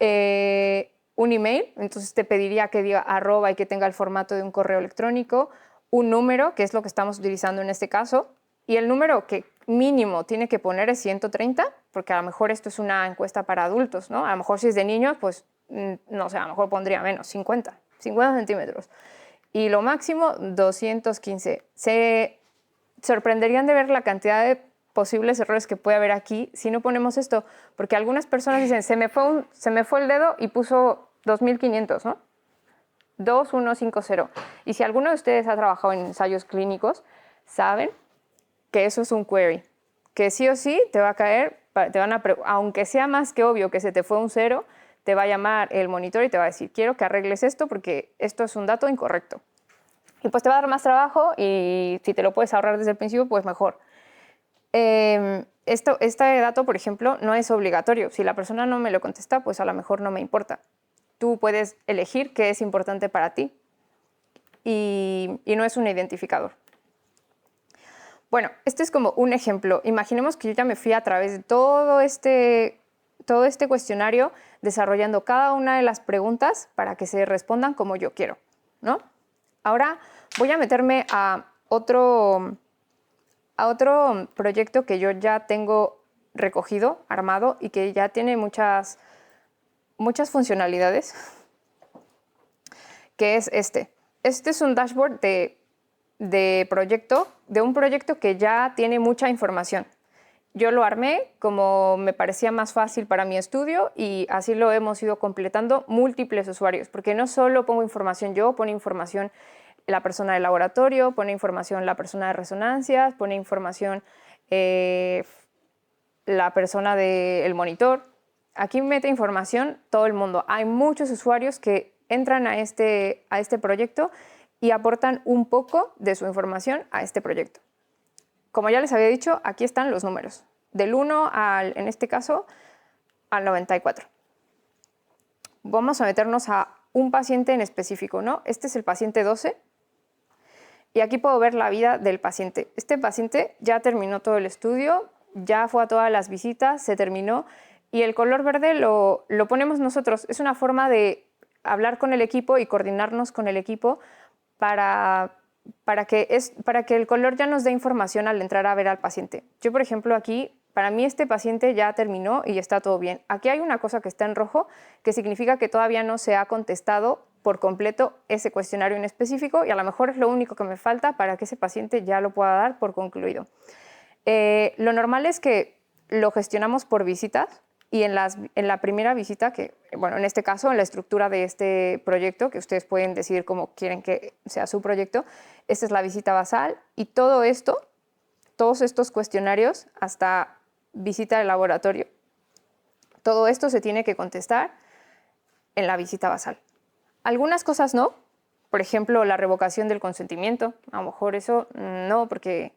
Un email, entonces te pediría que diga @ y que tenga el formato de un correo electrónico, un número, que es lo que estamos utilizando en este caso, y el número que mínimo tiene que poner es 130, porque a lo mejor esto es una encuesta para adultos, ¿no? A lo mejor si es de niños, pues no sé, a lo mejor pondría menos, 50 centímetros. Y lo máximo, 215. Se sorprenderían de ver la cantidad de posibles errores que puede haber aquí si no ponemos esto, porque algunas personas dicen, se me fue el dedo y puso 2500, ¿no? 2150. Y si alguno de ustedes ha trabajado en ensayos clínicos, saben que eso es un query, que sí o sí te va a caer, aunque sea más que obvio que se te fue un 0, te va a llamar el monitor y te va a decir, quiero que arregles esto porque esto es un dato incorrecto. Y pues te va a dar más trabajo y si te lo puedes ahorrar desde el principio, pues mejor. Este dato, por ejemplo, no es obligatorio. Si la persona no me lo contesta, pues a lo mejor no me importa. Tú puedes elegir qué es importante para ti y no es un identificador. Bueno, este es como un ejemplo. Imaginemos que yo ya me fui a través de todo este cuestionario desarrollando cada una de las preguntas para que se respondan como yo quiero, ¿no? Ahora voy a meterme a otro proyecto que yo ya tengo recogido, armado y que ya tiene muchas funcionalidades, que es este. Este es un dashboard de un proyecto que ya tiene mucha información. Yo lo armé como me parecía más fácil para mi estudio y así lo hemos ido completando múltiples usuarios, porque no solo pongo información yo, pone información la persona del laboratorio, pone información la persona de resonancias, pone información la persona del monitor. Aquí mete información todo el mundo. Hay muchos usuarios que entran a este proyecto y aportan un poco de su información a este proyecto. Como ya les había dicho, aquí están los números, del 1 en este caso, al 94. Vamos a meternos a un paciente en específico, ¿no? Este es el paciente 12 y aquí puedo ver la vida del paciente. Este paciente ya terminó todo el estudio, ya fue a todas las visitas, se terminó y el color verde lo ponemos nosotros. Es una forma de hablar con el equipo y coordinarnos con el equipo para que el color ya nos dé información al entrar a ver al paciente. Yo, por ejemplo, aquí, para mí este paciente ya terminó y está todo bien. Aquí hay una cosa que está en rojo, que significa que todavía no se ha contestado por completo ese cuestionario en específico y a lo mejor es lo único que me falta para que ese paciente ya lo pueda dar por concluido. Lo normal es que lo gestionamos por visitas. Y en la primera visita, en este caso, en la estructura de este proyecto, que ustedes pueden decidir cómo quieren que sea su proyecto, esta es la visita basal y todo esto, todos estos cuestionarios, hasta visita de laboratorio, todo esto se tiene que contestar en la visita basal. Algunas cosas no, por ejemplo, la revocación del consentimiento, a lo mejor eso no, porque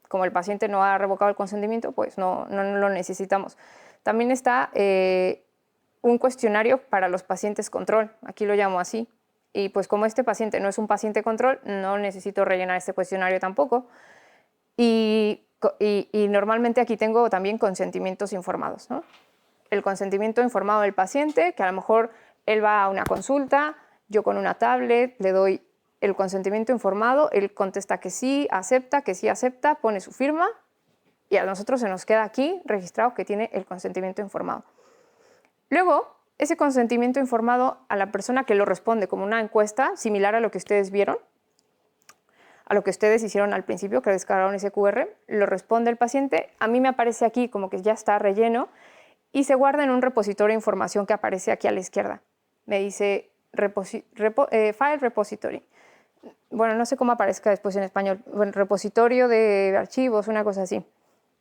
como el paciente no ha revocado el consentimiento, pues no lo necesitamos. También está un cuestionario para los pacientes control, aquí lo llamo así. Y pues como este paciente no es un paciente control, no necesito rellenar este cuestionario tampoco. Y normalmente aquí tengo también consentimientos informados, ¿no? El consentimiento informado del paciente, que a lo mejor él va a una consulta, yo con una tablet le doy el consentimiento informado, él contesta que sí acepta, pone su firma y a nosotros se nos queda aquí registrado que tiene el consentimiento informado. Luego, ese consentimiento informado a la persona que lo responde como una encuesta, similar a lo que ustedes vieron, a lo que ustedes hicieron al principio, que descargaron ese QR, lo responde el paciente, a mí me aparece aquí como que ya está relleno y se guarda en un repositorio de información que aparece aquí a la izquierda. Me dice File Repository. Bueno, no sé cómo aparezca después en español, bueno, repositorio de archivos, una cosa así.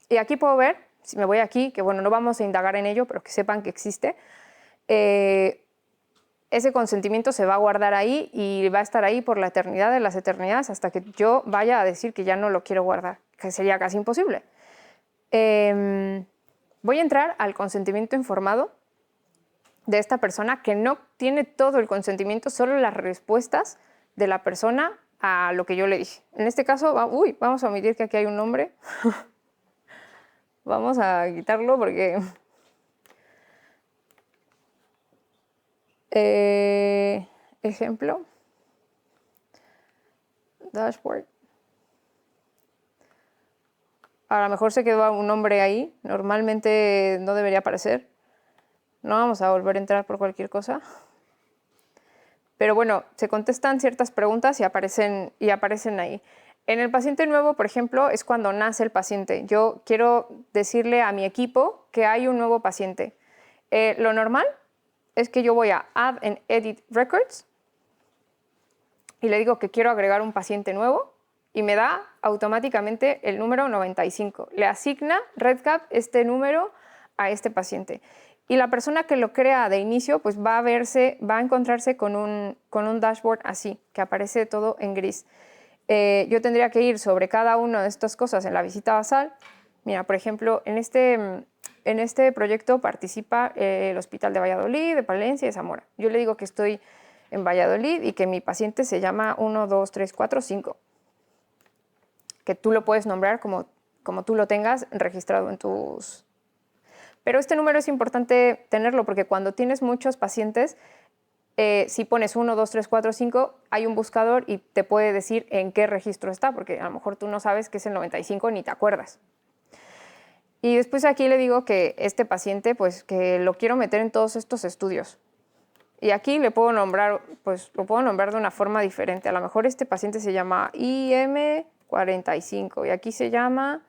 Y aquí puedo ver, si me voy aquí, que bueno, no vamos a indagar en ello, pero que sepan que existe, ese consentimiento se va a guardar ahí y va a estar ahí por la eternidad de las eternidades hasta que yo vaya a decir que ya no lo quiero guardar, que sería casi imposible. Voy a entrar al consentimiento informado de esta persona que no tiene todo el consentimiento, solo las respuestas de la persona a lo que yo le dije. En este caso, vamos a omitir que aquí hay un nombre. Vamos a quitarlo porque... ejemplo. Dashboard. A lo mejor se quedó un nombre ahí. Normalmente no debería aparecer. No vamos a volver a entrar por cualquier cosa. Pero bueno, se contestan ciertas preguntas y aparecen ahí. En el paciente nuevo, por ejemplo, es cuando nace el paciente. Yo quiero decirle a mi equipo que hay un nuevo paciente. Lo normal es que yo voy a Add and Edit Records y le digo que quiero agregar un paciente nuevo y me da automáticamente el número 95. Le asigna REDCap este número a este paciente. Y la persona que lo crea de inicio pues va a encontrarse con un dashboard así, que aparece todo en gris. Yo tendría que ir sobre cada una de estas cosas en la visita basal. Mira, por ejemplo, en este proyecto participa el Hospital de Valladolid, de Palencia y de Zamora. Yo le digo que estoy en Valladolid y que mi paciente se llama 1, 2, 3, 4, 5. Que tú lo puedes nombrar como tú lo tengas registrado en tus... Pero este número es importante tenerlo porque cuando tienes muchos pacientes, si pones 1, 2, 3, 4, 5, hay un buscador y te puede decir en qué registro está, porque a lo mejor tú no sabes que es el 95 ni te acuerdas. Y después aquí le digo que este paciente, pues que lo quiero meter en todos estos estudios. Y aquí le puedo nombrar, pues lo puedo nombrar de una forma diferente. A lo mejor este paciente se llama IM45 y aquí se llama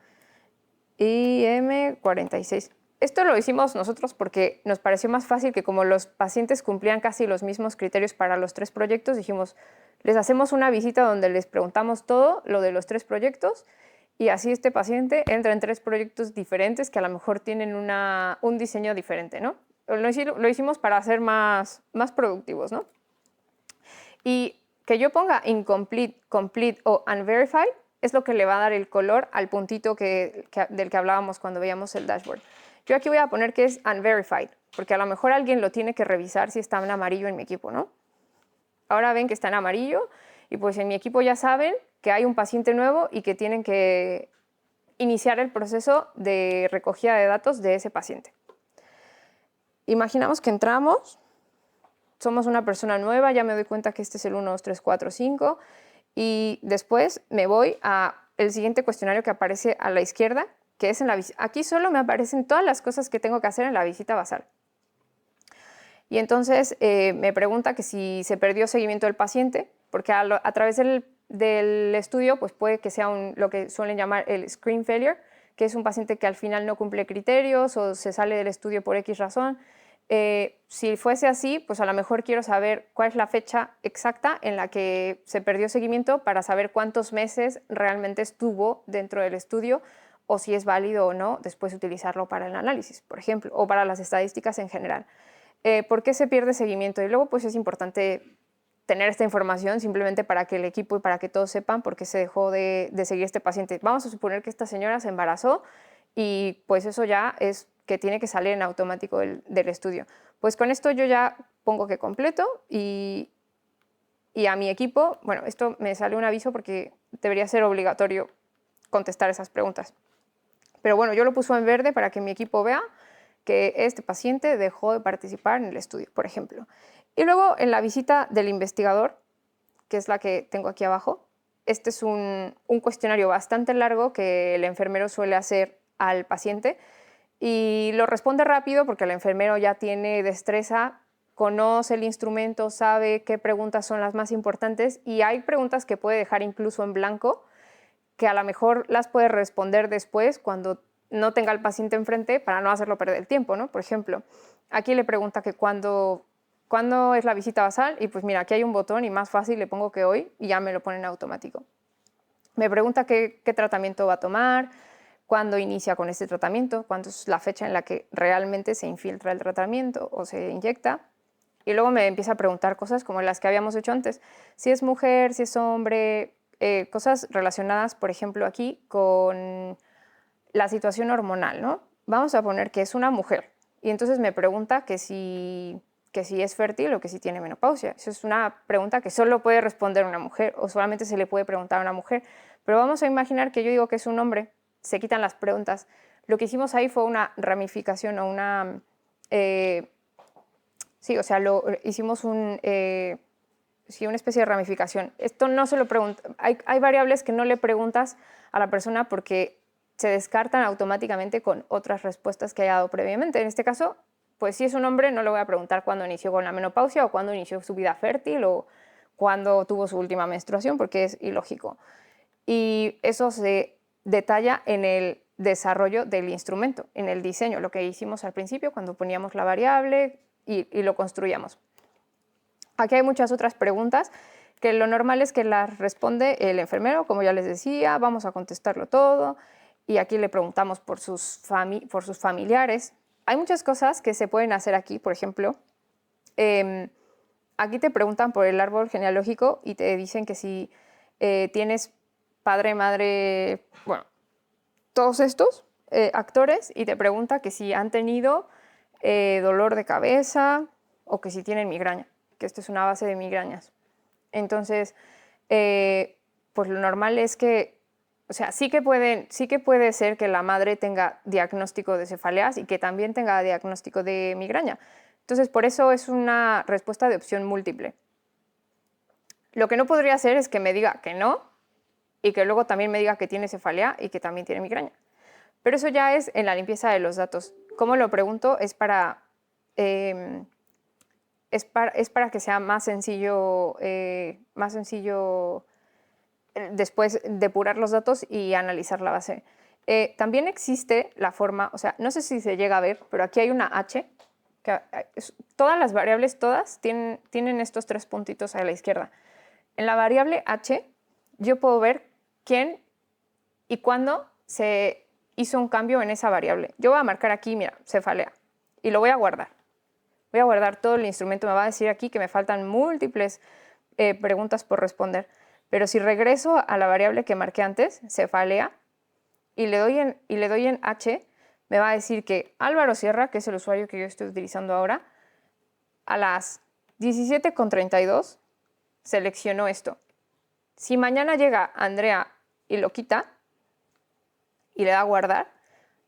IM46. Esto lo hicimos nosotros porque nos pareció más fácil que como los pacientes cumplían casi los mismos criterios para los 3 proyectos, dijimos, les hacemos una visita donde les preguntamos todo lo de los 3 proyectos y así este paciente entra en 3 proyectos diferentes que a lo mejor tienen un diseño diferente, ¿no? Lo hicimos para ser más productivos, ¿no? Y que yo ponga incomplete, complete o unverified es lo que le va a dar el color al puntito del que hablábamos cuando veíamos el dashboard. Yo aquí voy a poner que es unverified, porque a lo mejor alguien lo tiene que revisar si está en amarillo en mi equipo, ¿no? Ahora ven que está en amarillo y pues en mi equipo ya saben que hay un paciente nuevo y que tienen que iniciar el proceso de recogida de datos de ese paciente. Imaginamos que entramos, somos una persona nueva, ya me doy cuenta que este es el 1, 2, 3, 4, 5 y después me voy al siguiente cuestionario que aparece a la izquierda, que es en la visita. Aquí solo me aparecen todas las cosas que tengo que hacer en la visita basal. Y entonces me pregunta que si se perdió seguimiento del paciente, porque a través del estudio pues puede que sea lo que suelen llamar el screen failure, que es un paciente que al final no cumple criterios o se sale del estudio por X razón. Si fuese así, pues a lo mejor quiero saber cuál es la fecha exacta en la que se perdió seguimiento para saber cuántos meses realmente estuvo dentro del estudio o si es válido o no después utilizarlo para el análisis, por ejemplo, o para las estadísticas en general. ¿Por qué se pierde seguimiento? Y luego pues es importante tener esta información simplemente para que el equipo y para que todos sepan por qué se dejó de seguir este paciente. Vamos a suponer que esta señora se embarazó y pues eso ya es que tiene que salir en automático del estudio. Pues con esto yo ya pongo que completo y a mi equipo, bueno, esto me sale un aviso porque debería ser obligatorio contestar esas preguntas. Pero bueno, yo lo puse en verde para que mi equipo vea que este paciente dejó de participar en el estudio, por ejemplo. Y luego en la visita del investigador, que es la que tengo aquí abajo, este es un cuestionario bastante largo que el enfermero suele hacer al paciente y lo responde rápido porque el enfermero ya tiene destreza conoce el instrumento, sabe qué preguntas son las más importantes y hay preguntas que puede dejar incluso en blanco, que a lo mejor las puede responder después cuando no tenga al paciente enfrente para no hacerlo perder el tiempo, ¿no? Por ejemplo, aquí le pregunta que cuándo es la visita basal y pues mira, aquí hay un botón y más fácil le pongo que hoy y ya me lo pone en automático. Me pregunta qué tratamiento va a tomar, cuándo inicia con este tratamiento, cuándo es la fecha en la que realmente se infiltra el tratamiento o se inyecta. Y luego me empieza a preguntar cosas como las que habíamos hecho antes. Si es mujer, si es hombre, cosas relacionadas, por ejemplo, aquí con la situación hormonal, ¿no? Vamos a poner que es una mujer. Y entonces me pregunta que si es fértil o que si tiene menopausia. Eso es una pregunta que solo puede responder una mujer o solamente se le puede preguntar a una mujer. Pero vamos a imaginar que yo digo que es un hombre, se quitan las preguntas. Lo que hicimos ahí fue una ramificación o una... sí, o sea, hicimos una especie de ramificación. Esto no se lo pregunta. Hay variables que no le preguntas a la persona porque se descartan automáticamente con otras respuestas que haya dado previamente. En este caso, pues si es un hombre, no le voy a preguntar cuándo inició con la menopausia o cuándo inició su vida fértil o cuándo tuvo su última menstruación, porque es ilógico. Y eso se detalla en el desarrollo del instrumento, en el diseño, lo que hicimos al principio cuando poníamos la variable y lo construíamos. Aquí hay muchas otras preguntas que lo normal es que las responde el enfermero, como ya les decía, vamos a contestarlo todo y aquí le preguntamos por sus familiares. Hay muchas cosas que se pueden hacer aquí, por ejemplo, aquí te preguntan por el árbol genealógico y te dicen que si tienes padre, madre, bueno, todos estos actores y te pregunta que si han tenido dolor de cabeza o que si tienen migraña, que esto es una base de migrañas. Entonces, pues lo normal es que, o sea, sí que puede ser que la madre tenga diagnóstico de cefaleas y que también tenga diagnóstico de migraña. Entonces, por eso es una respuesta de opción múltiple. Lo que no podría ser es que me diga que no y que luego también me diga que tiene cefalea y que también tiene migraña. Pero eso ya es en la limpieza de los datos. ¿Cómo lo pregunto? Es para que sea más sencillo después depurar los datos y analizar la base. También existe la forma, o sea, no sé si se llega a ver, pero aquí hay una H, que todas las variables, todas, tienen estos 3 puntitos a la izquierda. En la variable H, yo puedo ver quién y cuándo se hizo un cambio en esa variable. Yo voy a marcar aquí, mira, cefalea, y lo voy a guardar. Voy a guardar todo el instrumento, me va a decir aquí que me faltan múltiples preguntas por responder. Pero si regreso a la variable que marqué antes, cefalea, y le doy en H, me va a decir que Álvaro Sierra, que es el usuario que yo estoy utilizando ahora, a las 17:32 seleccionó esto. Si mañana llega Andrea y lo quita y le da a guardar,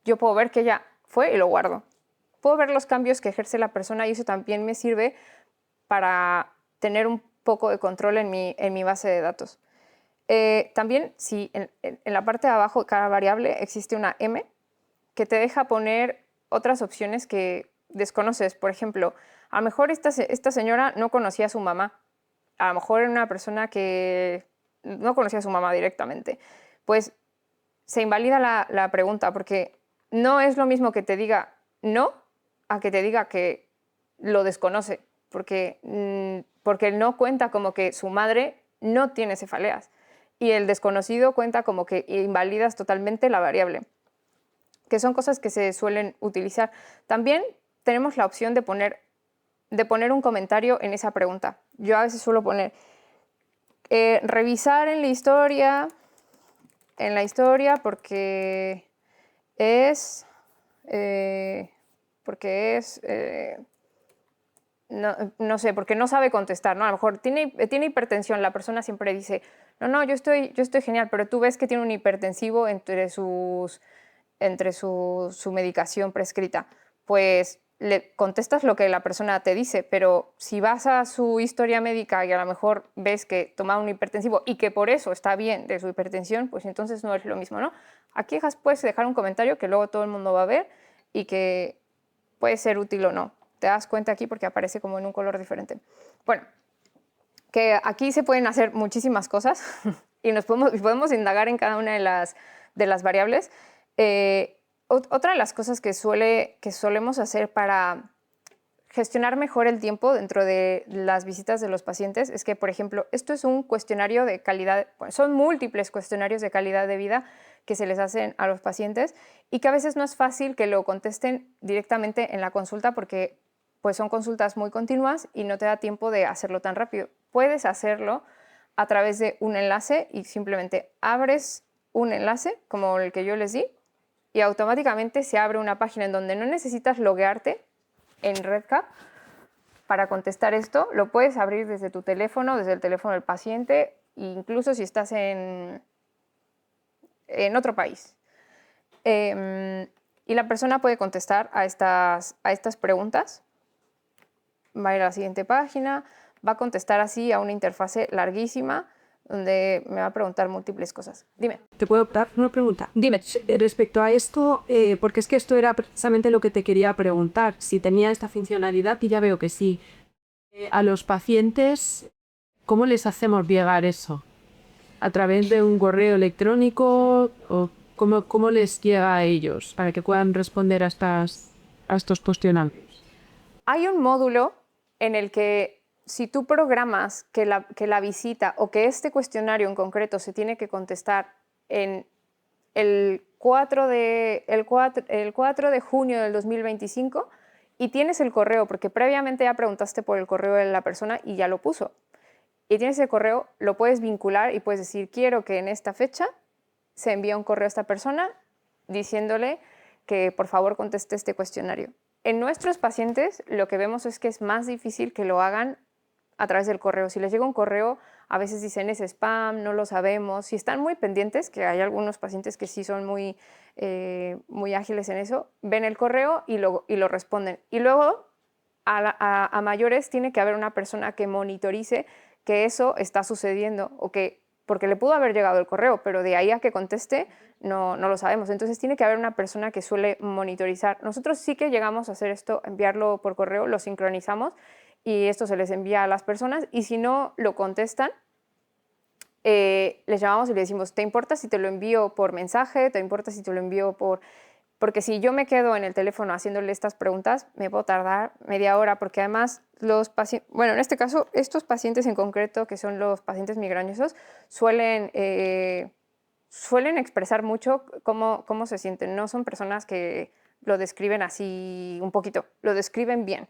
yo puedo ver que ella fue y lo guardo. Puedo ver los cambios que ejerce la persona y eso también me sirve para tener un poco de control en mi base de datos. También, si en la parte de abajo de cada variable existe una M que te deja poner otras opciones que desconoces. Por ejemplo, a lo mejor esta señora no conocía a su mamá. A lo mejor era una persona que no conocía a su mamá directamente. Pues se invalida la pregunta porque no es lo mismo que te diga no a que te diga que lo desconoce, porque no cuenta como que su madre no tiene cefaleas y el desconocido cuenta como que invalidas totalmente la variable, que son cosas que se suelen utilizar. También tenemos la opción de poner un comentario en esa pregunta. Yo a veces suelo poner revisar en la historia porque es no sé, porque no sabe contestar, ¿no? A lo mejor tiene hipertensión, la persona siempre dice, no, yo estoy genial, pero tú ves que tiene un hipertensivo entre su medicación prescrita. Pues le contestas lo que la persona te dice, pero si vas a su historia médica y a lo mejor ves que toma un hipertensivo y que por eso está bien de su hipertensión, pues entonces no es lo mismo, ¿no? Aquí puedes dejar un comentario que luego todo el mundo va a ver y que puede ser útil o no. Te das cuenta aquí porque aparece como en un color diferente. Bueno, que aquí se pueden hacer muchísimas cosas y podemos indagar en cada una de las variables. Otra de las cosas que solemos hacer para gestionar mejor el tiempo dentro de las visitas de los pacientes es que, por ejemplo, esto es un cuestionario de calidad, bueno, son múltiples cuestionarios de calidad de vida que se les hacen a los pacientes y que a veces no es fácil que lo contesten directamente en la consulta porque pues son consultas muy continuas y no te da tiempo de hacerlo tan rápido. Puedes hacerlo a través de un enlace y simplemente abres un enlace como el que yo les di y automáticamente se abre una página en donde no necesitas loguearte en RedCap para contestar esto. Lo puedes abrir desde tu teléfono, desde el teléfono del paciente, incluso si estás en otro país. Y la persona puede contestar a estas preguntas. Va a ir a la siguiente página, va a contestar así a una interfase larguísima donde me va a preguntar múltiples cosas. Dime. ¿Te puedo dar una pregunta? Dime. Respecto a esto, porque es que esto era precisamente lo que te quería preguntar, si tenía esta funcionalidad y ya veo que sí. A los pacientes, ¿cómo les hacemos llegar eso? ¿A través de un correo electrónico o cómo les llega a ellos para que puedan responder a estos cuestionarios? Hay un módulo en el que si tú programas que la visita o que este cuestionario en concreto se tiene que contestar en el 4 de junio del 2025 y tienes el correo, porque previamente ya preguntaste por el correo de la persona y ya lo puso, y tienes el correo, lo puedes vincular y puedes decir, quiero que en esta fecha se envíe un correo a esta persona diciéndole que por favor conteste este cuestionario. En nuestros pacientes lo que vemos es que es más difícil que lo hagan a través del correo. Si les llega un correo, a veces dicen es spam, no lo sabemos. Si están muy pendientes, que hay algunos pacientes que sí son muy ágiles en eso, ven el correo y lo responden. Y luego, a mayores, tiene que haber una persona que monitorice que eso está sucediendo porque le pudo haber llegado el correo, pero de ahí a que conteste no lo sabemos. Entonces tiene que haber una persona que suele monitorizar. Nosotros sí que llegamos a hacer esto, enviarlo por correo, lo sincronizamos y esto se les envía a las personas y si no lo contestan, les llamamos y les decimos, ¿te importa si te lo envío por mensaje? ¿Te importa si te lo envío por...? Porque si yo me quedo en el teléfono haciéndole estas preguntas, me puedo tardar media hora, porque además los pacientes, bueno, en este caso, estos pacientes en concreto, que son los pacientes migrañosos, suelen expresar mucho cómo se sienten. No son personas que lo describen así un poquito, lo describen bien.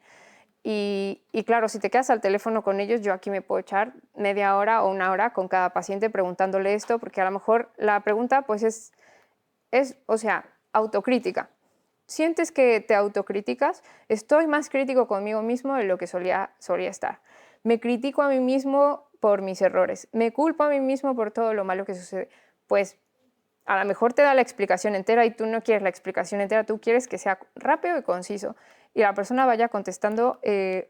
Y claro, si te quedas al teléfono con ellos, yo aquí me puedo echar media hora o una hora con cada paciente preguntándole esto, porque a lo mejor la pregunta pues es o sea, autocrítica. ¿Sientes que te autocriticas? Estoy más crítico conmigo mismo de lo que solía estar. Me critico a mí mismo por mis errores. Me culpo a mí mismo por todo lo malo que sucede. Pues a lo mejor te da la explicación entera y tú no quieres la explicación entera, tú quieres que sea rápido y conciso y la persona vaya contestando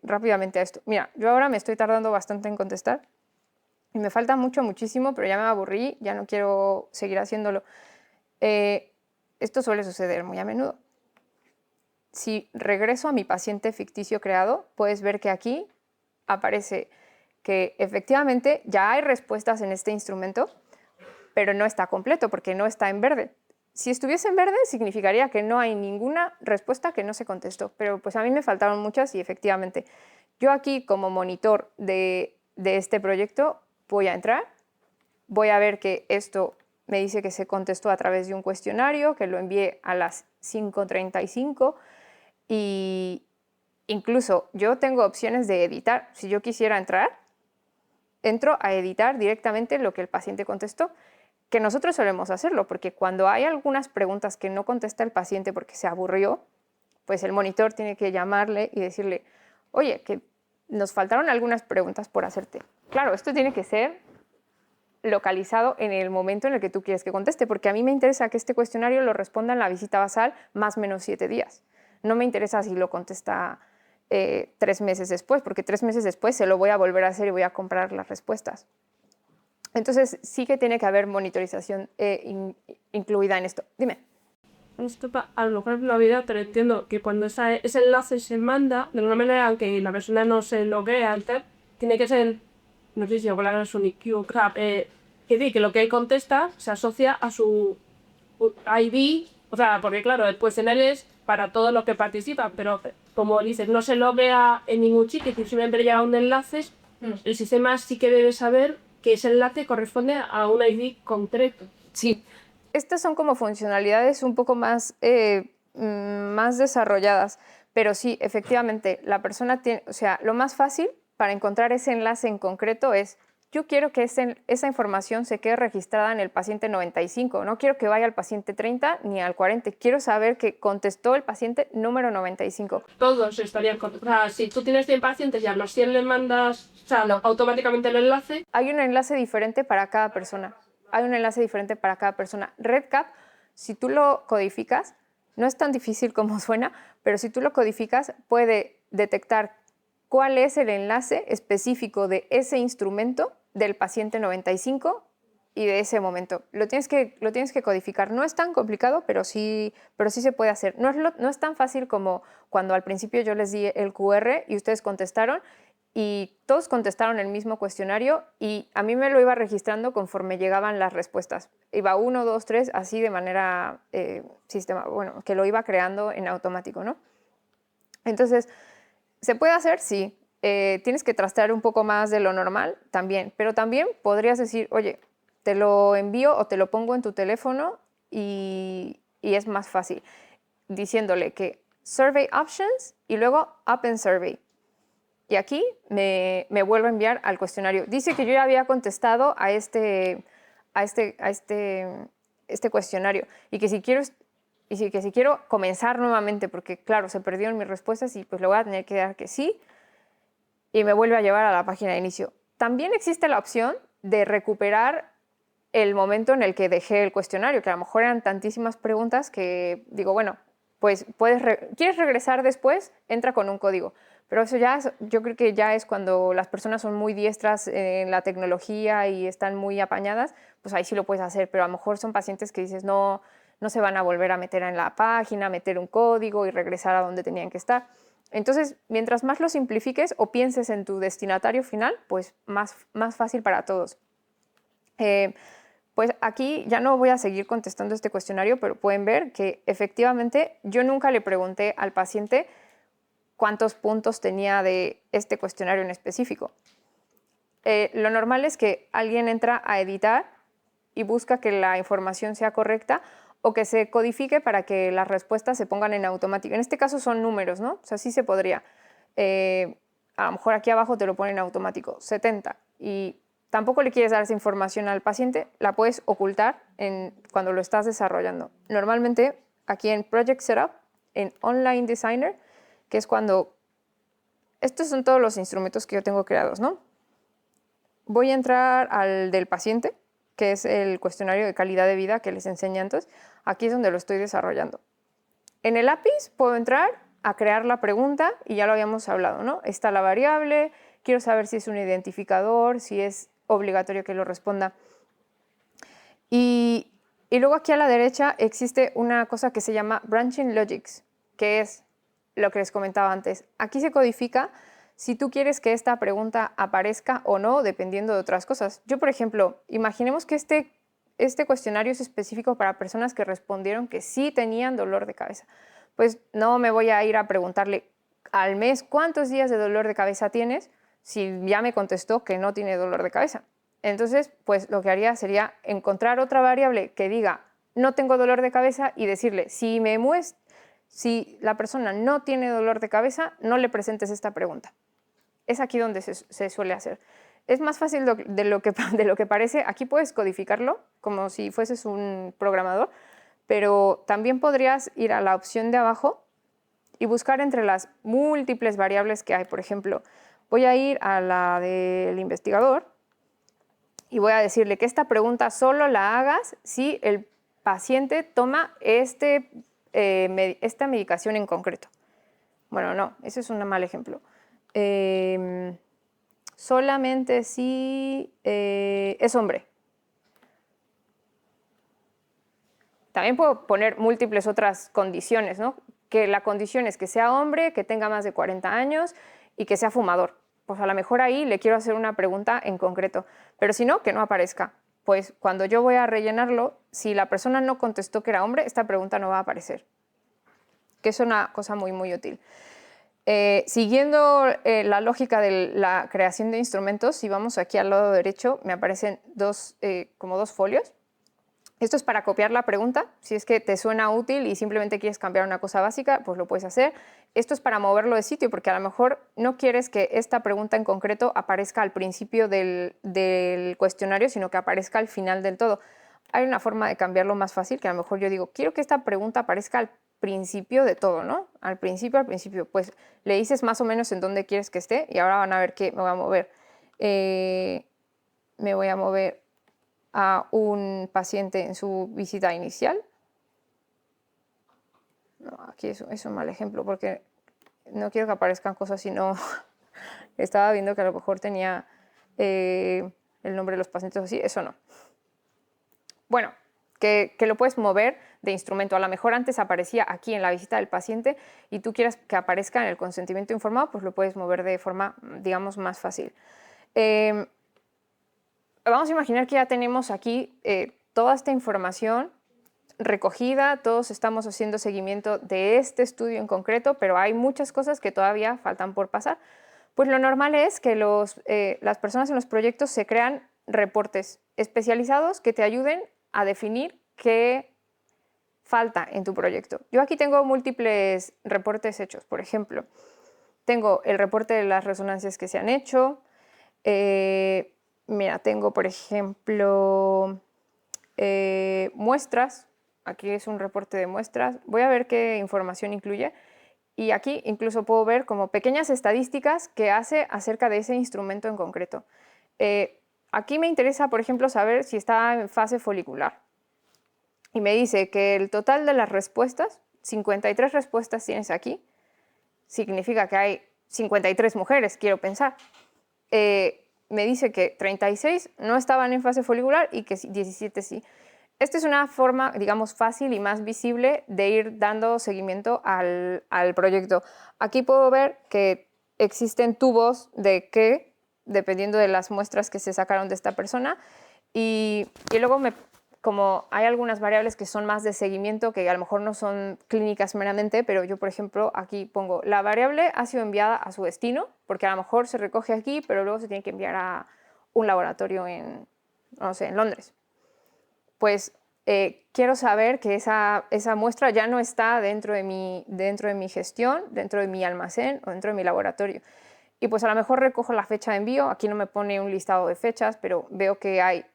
rápidamente a esto. Mira, yo ahora me estoy tardando bastante en contestar y me falta muchísimo, pero ya me aburrí, ya no quiero seguir haciéndolo. Esto suele suceder muy a menudo. Si regreso a mi paciente ficticio creado, puedes ver que aquí aparece que efectivamente ya hay respuestas en este instrumento, pero no está completo porque no está en verde. Si estuviese en verde significaría que no hay ninguna respuesta que no se contestó, pero pues a mí me faltaron muchas y efectivamente yo aquí como monitor de este proyecto voy a entrar, voy a ver que esto me dice que se contestó a través de un cuestionario, que lo envié a las 5:35 y incluso yo tengo opciones de editar. Si yo quisiera entrar, entro a editar directamente lo que el paciente contestó, que nosotros solemos hacerlo, porque cuando hay algunas preguntas que no contesta el paciente porque se aburrió, pues el monitor tiene que llamarle y decirle, oye, que nos faltaron algunas preguntas por hacerte. Claro, esto tiene que ser localizado en el momento en el que tú quieres que conteste, porque a mí me interesa que este cuestionario lo responda en la visita basal más o menos 7 días. No me interesa si lo contesta 3 meses después, porque 3 meses después se lo voy a volver a hacer y voy a comprar las respuestas. Entonces sí que tiene que haber monitorización incluida en esto. Dime. A lo mejor en la vida te entiendo que cuando ese enlace se manda, de alguna manera, aunque la persona no se loguea al tab, tiene que ser, no sé si hablar es un IQ, que dice que lo que él contesta se asocia a su ID, o sea, porque claro, el cuestionario es para todos los que participan, pero como dices, no se loguea en ningún sitio, que siempre llega un enlace, el sistema sí que debe saber que ese enlace corresponde a un ID concreto. Sí, estas son como funcionalidades un poco más, más desarrolladas, pero sí, efectivamente, la persona tiene, o sea, lo más fácil para encontrar ese enlace en concreto es, yo quiero que esa información se quede registrada en el paciente 95, no quiero que vaya al paciente 30 ni al 40, quiero saber que contestó el paciente número 95. Todos estarían con... O sea, si tú tienes 100 pacientes y a los 100 le mandas, o sea, automáticamente el enlace. Hay un enlace diferente para cada persona. Hay un enlace diferente para cada persona. REDCap, si tú lo codificas, no es tan difícil como suena, pero si tú lo codificas, puede detectar cuál es el enlace específico de ese instrumento del paciente 95 y de ese momento. Lo tienes que codificar. No es tan complicado, pero sí se puede hacer. No es tan fácil como cuando al principio yo les di el QR y ustedes contestaron y todos contestaron el mismo cuestionario y a mí me lo iba registrando conforme llegaban las respuestas. Iba 1, 2, 3, así de manera bueno, que lo iba creando en automático, ¿no? Entonces, ¿se puede hacer? Sí. Tienes que trastear un poco más de lo normal también, pero también podrías decir, oye, te lo envío o te lo pongo en tu teléfono y es más fácil, diciéndole que Survey Options y luego Open Survey. Y aquí me vuelvo a enviar al cuestionario. Dice que yo ya había contestado a este cuestionario y que si quiero comenzar nuevamente, porque claro, se perdieron mis respuestas y pues le voy a tener que dar que sí, y me vuelve a llevar a la página de inicio. También existe la opción de recuperar el momento en el que dejé el cuestionario, que a lo mejor eran tantísimas preguntas que digo, bueno, pues ¿quieres regresar después? Entra con un código. Pero eso yo creo que ya es cuando las personas son muy diestras en la tecnología y están muy apañadas, pues ahí sí lo puedes hacer, pero a lo mejor son pacientes que dices, no se van a volver a meter en la página, meter un código y regresar a donde tenían que estar. Entonces, mientras más lo simplifiques o pienses en tu destinatario final, pues más fácil para todos. Pues aquí ya no voy a seguir contestando este cuestionario, pero pueden ver que efectivamente yo nunca le pregunté al paciente cuántos puntos tenía de este cuestionario en específico. Lo normal es que alguien entra a editar y busca que la información sea correcta o que se codifique para que las respuestas se pongan en automático. En este caso son números, ¿no? O sea, sí se podría. A lo mejor aquí abajo te lo ponen en automático, 70. Y tampoco le quieres dar esa información al paciente, la puedes ocultar cuando lo estás desarrollando. Normalmente aquí en Project Setup, en Online Designer, que es cuando... Estos son todos los instrumentos que yo tengo creados, ¿no? Voy a entrar al del paciente, que es el cuestionario de calidad de vida que les enseñé antes. Aquí es donde lo estoy desarrollando. En el lápiz puedo entrar a crear la pregunta y ya lo habíamos hablado, ¿no? Está la variable, quiero saber si es un identificador, si es obligatorio que lo responda. Y luego aquí a la derecha existe una cosa que se llama Branching Logics, que es lo que les comentaba antes. Aquí se codifica si tú quieres que esta pregunta aparezca o no, dependiendo de otras cosas. Yo, por ejemplo, imaginemos que este cuestionario es específico para personas que respondieron que sí tenían dolor de cabeza. Pues no me voy a ir a preguntarle al mes cuántos días de dolor de cabeza tienes si ya me contestó que no tiene dolor de cabeza. Entonces, pues lo que haría sería encontrar otra variable que diga no tengo dolor de cabeza y decirle si la persona no tiene dolor de cabeza, no le presentes esta pregunta. Es aquí donde se suele hacer. Es más fácil de lo que parece. Aquí puedes codificarlo como si fueses un programador, pero también podrías ir a la opción de abajo y buscar entre las múltiples variables que hay. Por ejemplo, voy a ir a la del investigador y voy a decirle que esta pregunta solo la hagas si el paciente toma esta medicación en concreto. Bueno, no, ese es un mal ejemplo. Solamente si es hombre. También puedo poner múltiples otras condiciones, ¿no? Que la condición es que sea hombre, que tenga más de 40 años y que sea fumador. Pues a lo mejor ahí le quiero hacer una pregunta en concreto, pero si no, que no aparezca. Pues cuando yo voy a rellenarlo, si la persona no contestó que era hombre, esta pregunta no va a aparecer, que es una cosa muy, muy útil. Siguiendo la lógica de la creación de instrumentos, si vamos aquí al lado derecho, me aparecen como dos folios. Esto es para copiar la pregunta. Si es que te suena útil y simplemente quieres cambiar una cosa básica, pues lo puedes hacer. Esto es para moverlo de sitio, porque a lo mejor no quieres que esta pregunta en concreto aparezca al principio del cuestionario, sino que aparezca al final del todo. Hay una forma de cambiarlo más fácil, que a lo mejor yo digo, quiero que esta pregunta aparezca al principio de todo, ¿no? Al principio, pues le dices más o menos en dónde quieres que esté y ahora van a ver que me voy a mover. Me voy a mover a un paciente en su visita inicial. No, aquí es un mal ejemplo porque no quiero que aparezcan cosas, sino estaba viendo que a lo mejor tenía el nombre de los pacientes así, eso no. Bueno, que lo puedes mover de instrumento. A lo mejor antes aparecía aquí en la visita del paciente y tú quieres que aparezca en el consentimiento informado, pues lo puedes mover de forma, digamos, más fácil. Vamos a imaginar que ya tenemos aquí toda esta información recogida, todos estamos haciendo seguimiento de este estudio en concreto, pero hay muchas cosas que todavía faltan por pasar. Pues lo normal es que las personas en los proyectos se crean reportes especializados que te ayuden a definir qué falta en tu proyecto. Yo aquí tengo múltiples reportes hechos. Por ejemplo, tengo el reporte de las resonancias que se han hecho. Mira, tengo, por ejemplo, muestras. Aquí es un reporte de muestras. Voy a ver qué información incluye. Y aquí incluso puedo ver como pequeñas estadísticas que hace acerca de ese instrumento en concreto. Aquí me interesa, por ejemplo, saber si está en fase folicular. Y me dice que el total de las respuestas, 53 respuestas tienes aquí, significa que hay 53 mujeres, quiero pensar. Me dice que 36 no estaban en fase folicular y que 17 sí. Esta es una forma, digamos, fácil y más visible de ir dando seguimiento al proyecto. Aquí puedo ver que existen tubos de qué, dependiendo de las muestras que se sacaron de esta persona. Y luego, como hay algunas variables que son más de seguimiento, que a lo mejor no son clínicas meramente, pero yo, por ejemplo, aquí pongo la variable ha sido enviada a su destino, porque a lo mejor se recoge aquí, pero luego se tiene que enviar a un laboratorio no sé, en Londres. Pues quiero saber que esa muestra ya no está dentro de mi gestión, dentro de mi almacén o dentro de mi laboratorio. Y pues a lo mejor recojo la fecha de envío, aquí no me pone un listado de fechas, pero veo que hay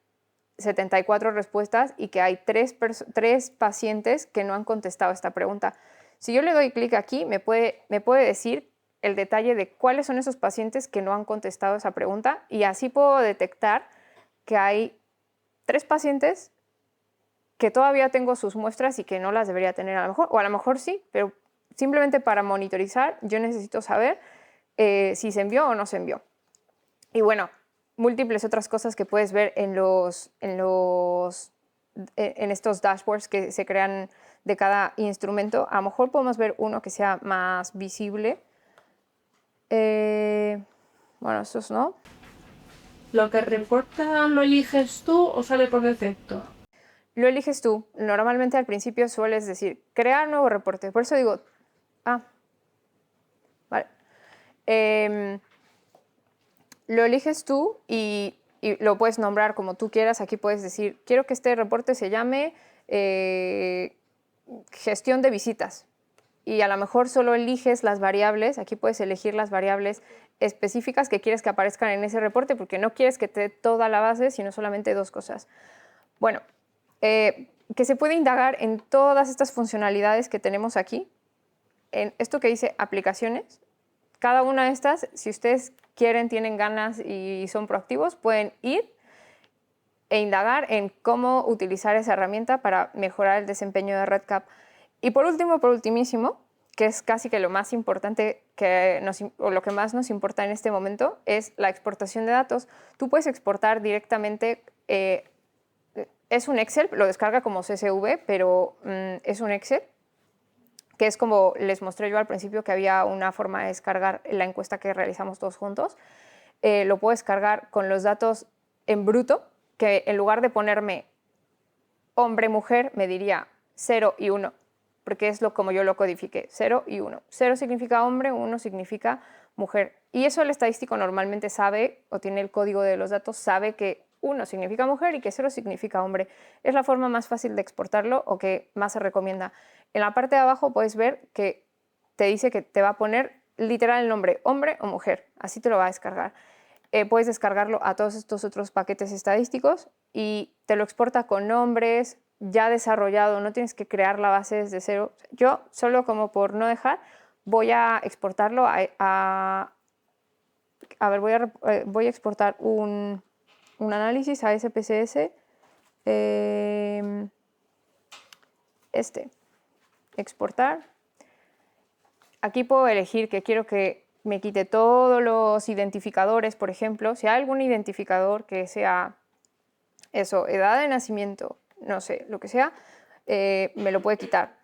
74 respuestas y que hay 3 pacientes que no han contestado esta pregunta. Si yo le doy clic aquí, me puede decir el detalle de cuáles son esos pacientes que no han contestado esa pregunta y así puedo detectar que hay 3 pacientes que todavía tengo sus muestras y que no las debería tener a lo mejor, o a lo mejor sí, pero simplemente para monitorizar yo necesito saber si se envió o no se envió. Y bueno, múltiples otras cosas que puedes ver en estos dashboards que se crean de cada instrumento. A lo mejor podemos ver uno que sea más visible. Bueno, estos no. ¿Lo que reporta lo eliges tú o sale por defecto? Lo eliges tú. Normalmente al principio sueles decir, crear nuevo reporte. Por eso digo, vale. Lo eliges tú y lo puedes nombrar como tú quieras. Aquí puedes decir, quiero que este reporte se llame gestión de visitas. Y a lo mejor solo eliges las variables, aquí puedes elegir las variables específicas que quieres que aparezcan en ese reporte porque no quieres que te dé toda la base, sino solamente 2 cosas. Bueno, que se puede indagar en todas estas funcionalidades que tenemos aquí. En esto que dice aplicaciones, cada una de estas, si ustedes quieren, tienen ganas y son proactivos, pueden ir e indagar en cómo utilizar esa herramienta para mejorar el desempeño de REDCap. Y por último, por ultimísimo, que es casi que lo más importante o lo que más nos importa en este momento, es la exportación de datos. Tú puedes exportar directamente es un Excel, lo descarga como CSV, pero es un Excel, que es como les mostré yo al principio que había una forma de descargar la encuesta que realizamos todos juntos. Lo puedo descargar con los datos en bruto, que en lugar de ponerme hombre-mujer, me diría 0 y 1, porque es como yo lo codifiqué, 0 y 1. 0 significa hombre, 1 significa mujer. Y eso el estadístico normalmente sabe, o tiene el código de los datos, sabe que 1 significa mujer y que 0 significa hombre. Es la forma más fácil de exportarlo o que más se recomienda. En la parte de abajo puedes ver que te dice que te va a poner literal el nombre, hombre o mujer. Así te lo va a descargar. Puedes descargarlo a todos estos otros paquetes estadísticos y te lo exporta con nombres ya desarrollado, no tienes que crear la base desde cero. Yo, solo como por no dejar, voy a exportarlo ver, voy a exportar un análisis a SPSS. Exportar. Aquí puedo elegir que quiero que me quite todos los identificadores, por ejemplo. Si hay algún identificador que sea eso, edad de nacimiento, no sé, lo que sea, me lo puede quitar.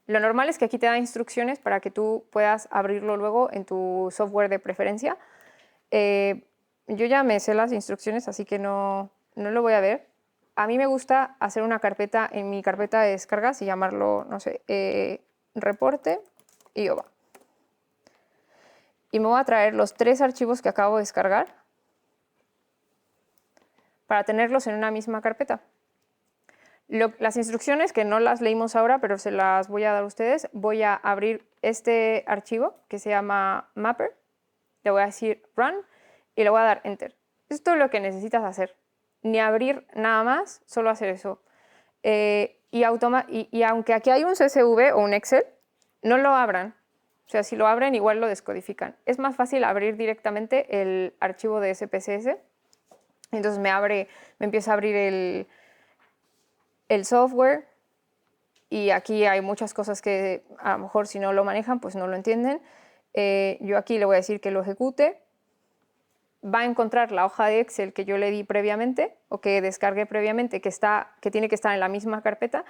Lo normal es que aquí te da instrucciones para que tú puedas abrirlo luego en tu software de preferencia. Yo ya me sé las instrucciones, así que no lo voy a ver. A mí me gusta hacer una carpeta en mi carpeta de descargas y llamarlo, no sé, reporte IOVA. Y me voy a traer los 3 archivos que acabo de descargar para tenerlos en una misma carpeta. Las instrucciones, que no las leímos ahora, pero se las voy a dar a ustedes, voy a abrir este archivo que se llama Mapper, le voy a decir Run y le voy a dar Enter. Esto es lo que necesitas hacer, ni abrir nada más, solo hacer eso. Y aunque aquí hay un CSV o un Excel, no lo abran. O sea, si lo abren, igual lo descodifican. Es más fácil abrir directamente el archivo de SPSS. Entonces me empieza a abrir el software y aquí hay muchas cosas que a lo mejor si no lo manejan, pues no lo entienden. Yo aquí le voy a decir que lo ejecute. Va a encontrar la hoja de Excel que yo le di previamente o que descargué previamente, que tiene que estar en la misma carpeta,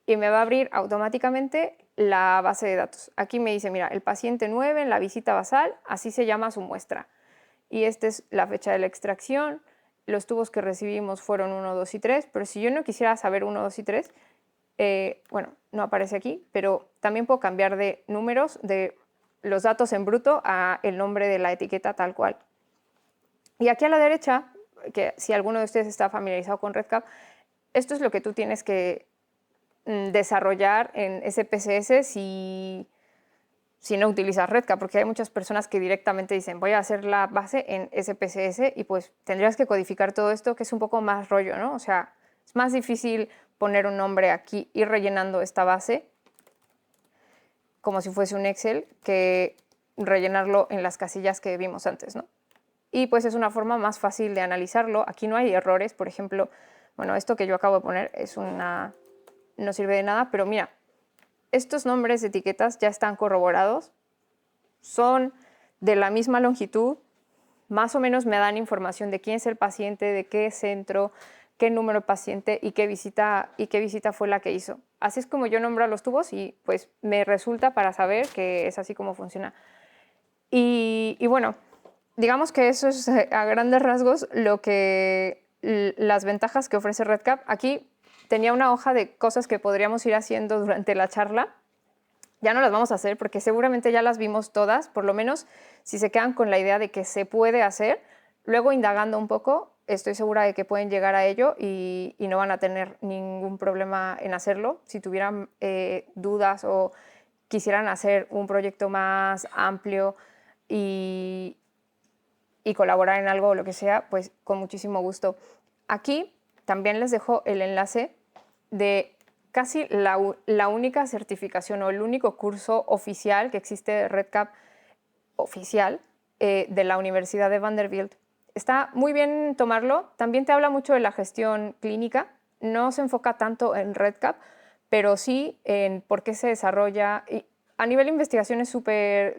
y me va a abrir automáticamente la base de datos. Aquí me dice, mira, el paciente 9 en la visita basal, así se llama su muestra. Y esta es la fecha de la extracción. Los tubos que recibimos fueron 1, 2 y 3, pero si yo no quisiera saber 1, 2 y 3, bueno, no aparece aquí, pero también puedo cambiar de números de los datos en bruto a el nombre de la etiqueta tal cual. Y aquí a la derecha, que si alguno de ustedes está familiarizado con REDCap, esto es lo que tú tienes que desarrollar en SPSS si no utilizas REDCap, porque hay muchas personas que directamente dicen voy a hacer la base en SPSS y pues tendrías que codificar todo esto, que es un poco más rollo, ¿no? O sea, es más difícil poner un nombre aquí, ir rellenando esta base como si fuese un Excel, que rellenarlo en las casillas que vimos antes, ¿no? Y pues es una forma más fácil de analizarlo. Aquí no hay errores, por ejemplo, bueno, esto que yo acabo de poner no sirve de nada, pero mira, estos nombres de etiquetas ya están corroborados, son de la misma longitud, más o menos me dan información de quién es el paciente, de qué centro, qué número de paciente y qué visita fue la que hizo. Así es como yo nombro a los tubos y pues me resulta para saber que es así como funciona. Y bueno, digamos que eso es a grandes rasgos las ventajas que ofrece REDCap. Aquí tenía una hoja de cosas que podríamos ir haciendo durante la charla. Ya no las vamos a hacer porque seguramente ya las vimos todas, por lo menos si se quedan con la idea de que se puede hacer, luego indagando un poco, estoy segura de que pueden llegar a ello y no van a tener ningún problema en hacerlo. Si tuvieran dudas o quisieran hacer un proyecto más amplio y colaborar en algo o lo que sea, pues con muchísimo gusto. Aquí también les dejo el enlace de casi la única certificación o el único curso oficial que existe de REDCap oficial de la Universidad de Vanderbilt. Está muy bien tomarlo. También te habla mucho de la gestión clínica. No se enfoca tanto en REDCap, pero sí en por qué se desarrolla. Y a nivel de investigación es súper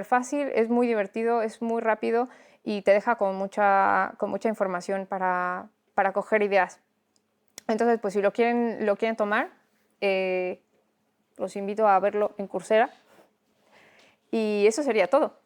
fácil, es muy divertido, es muy rápido y te deja con mucha información para coger ideas. Entonces, pues si lo quieren tomar, los invito a verlo en Coursera. Y eso sería todo.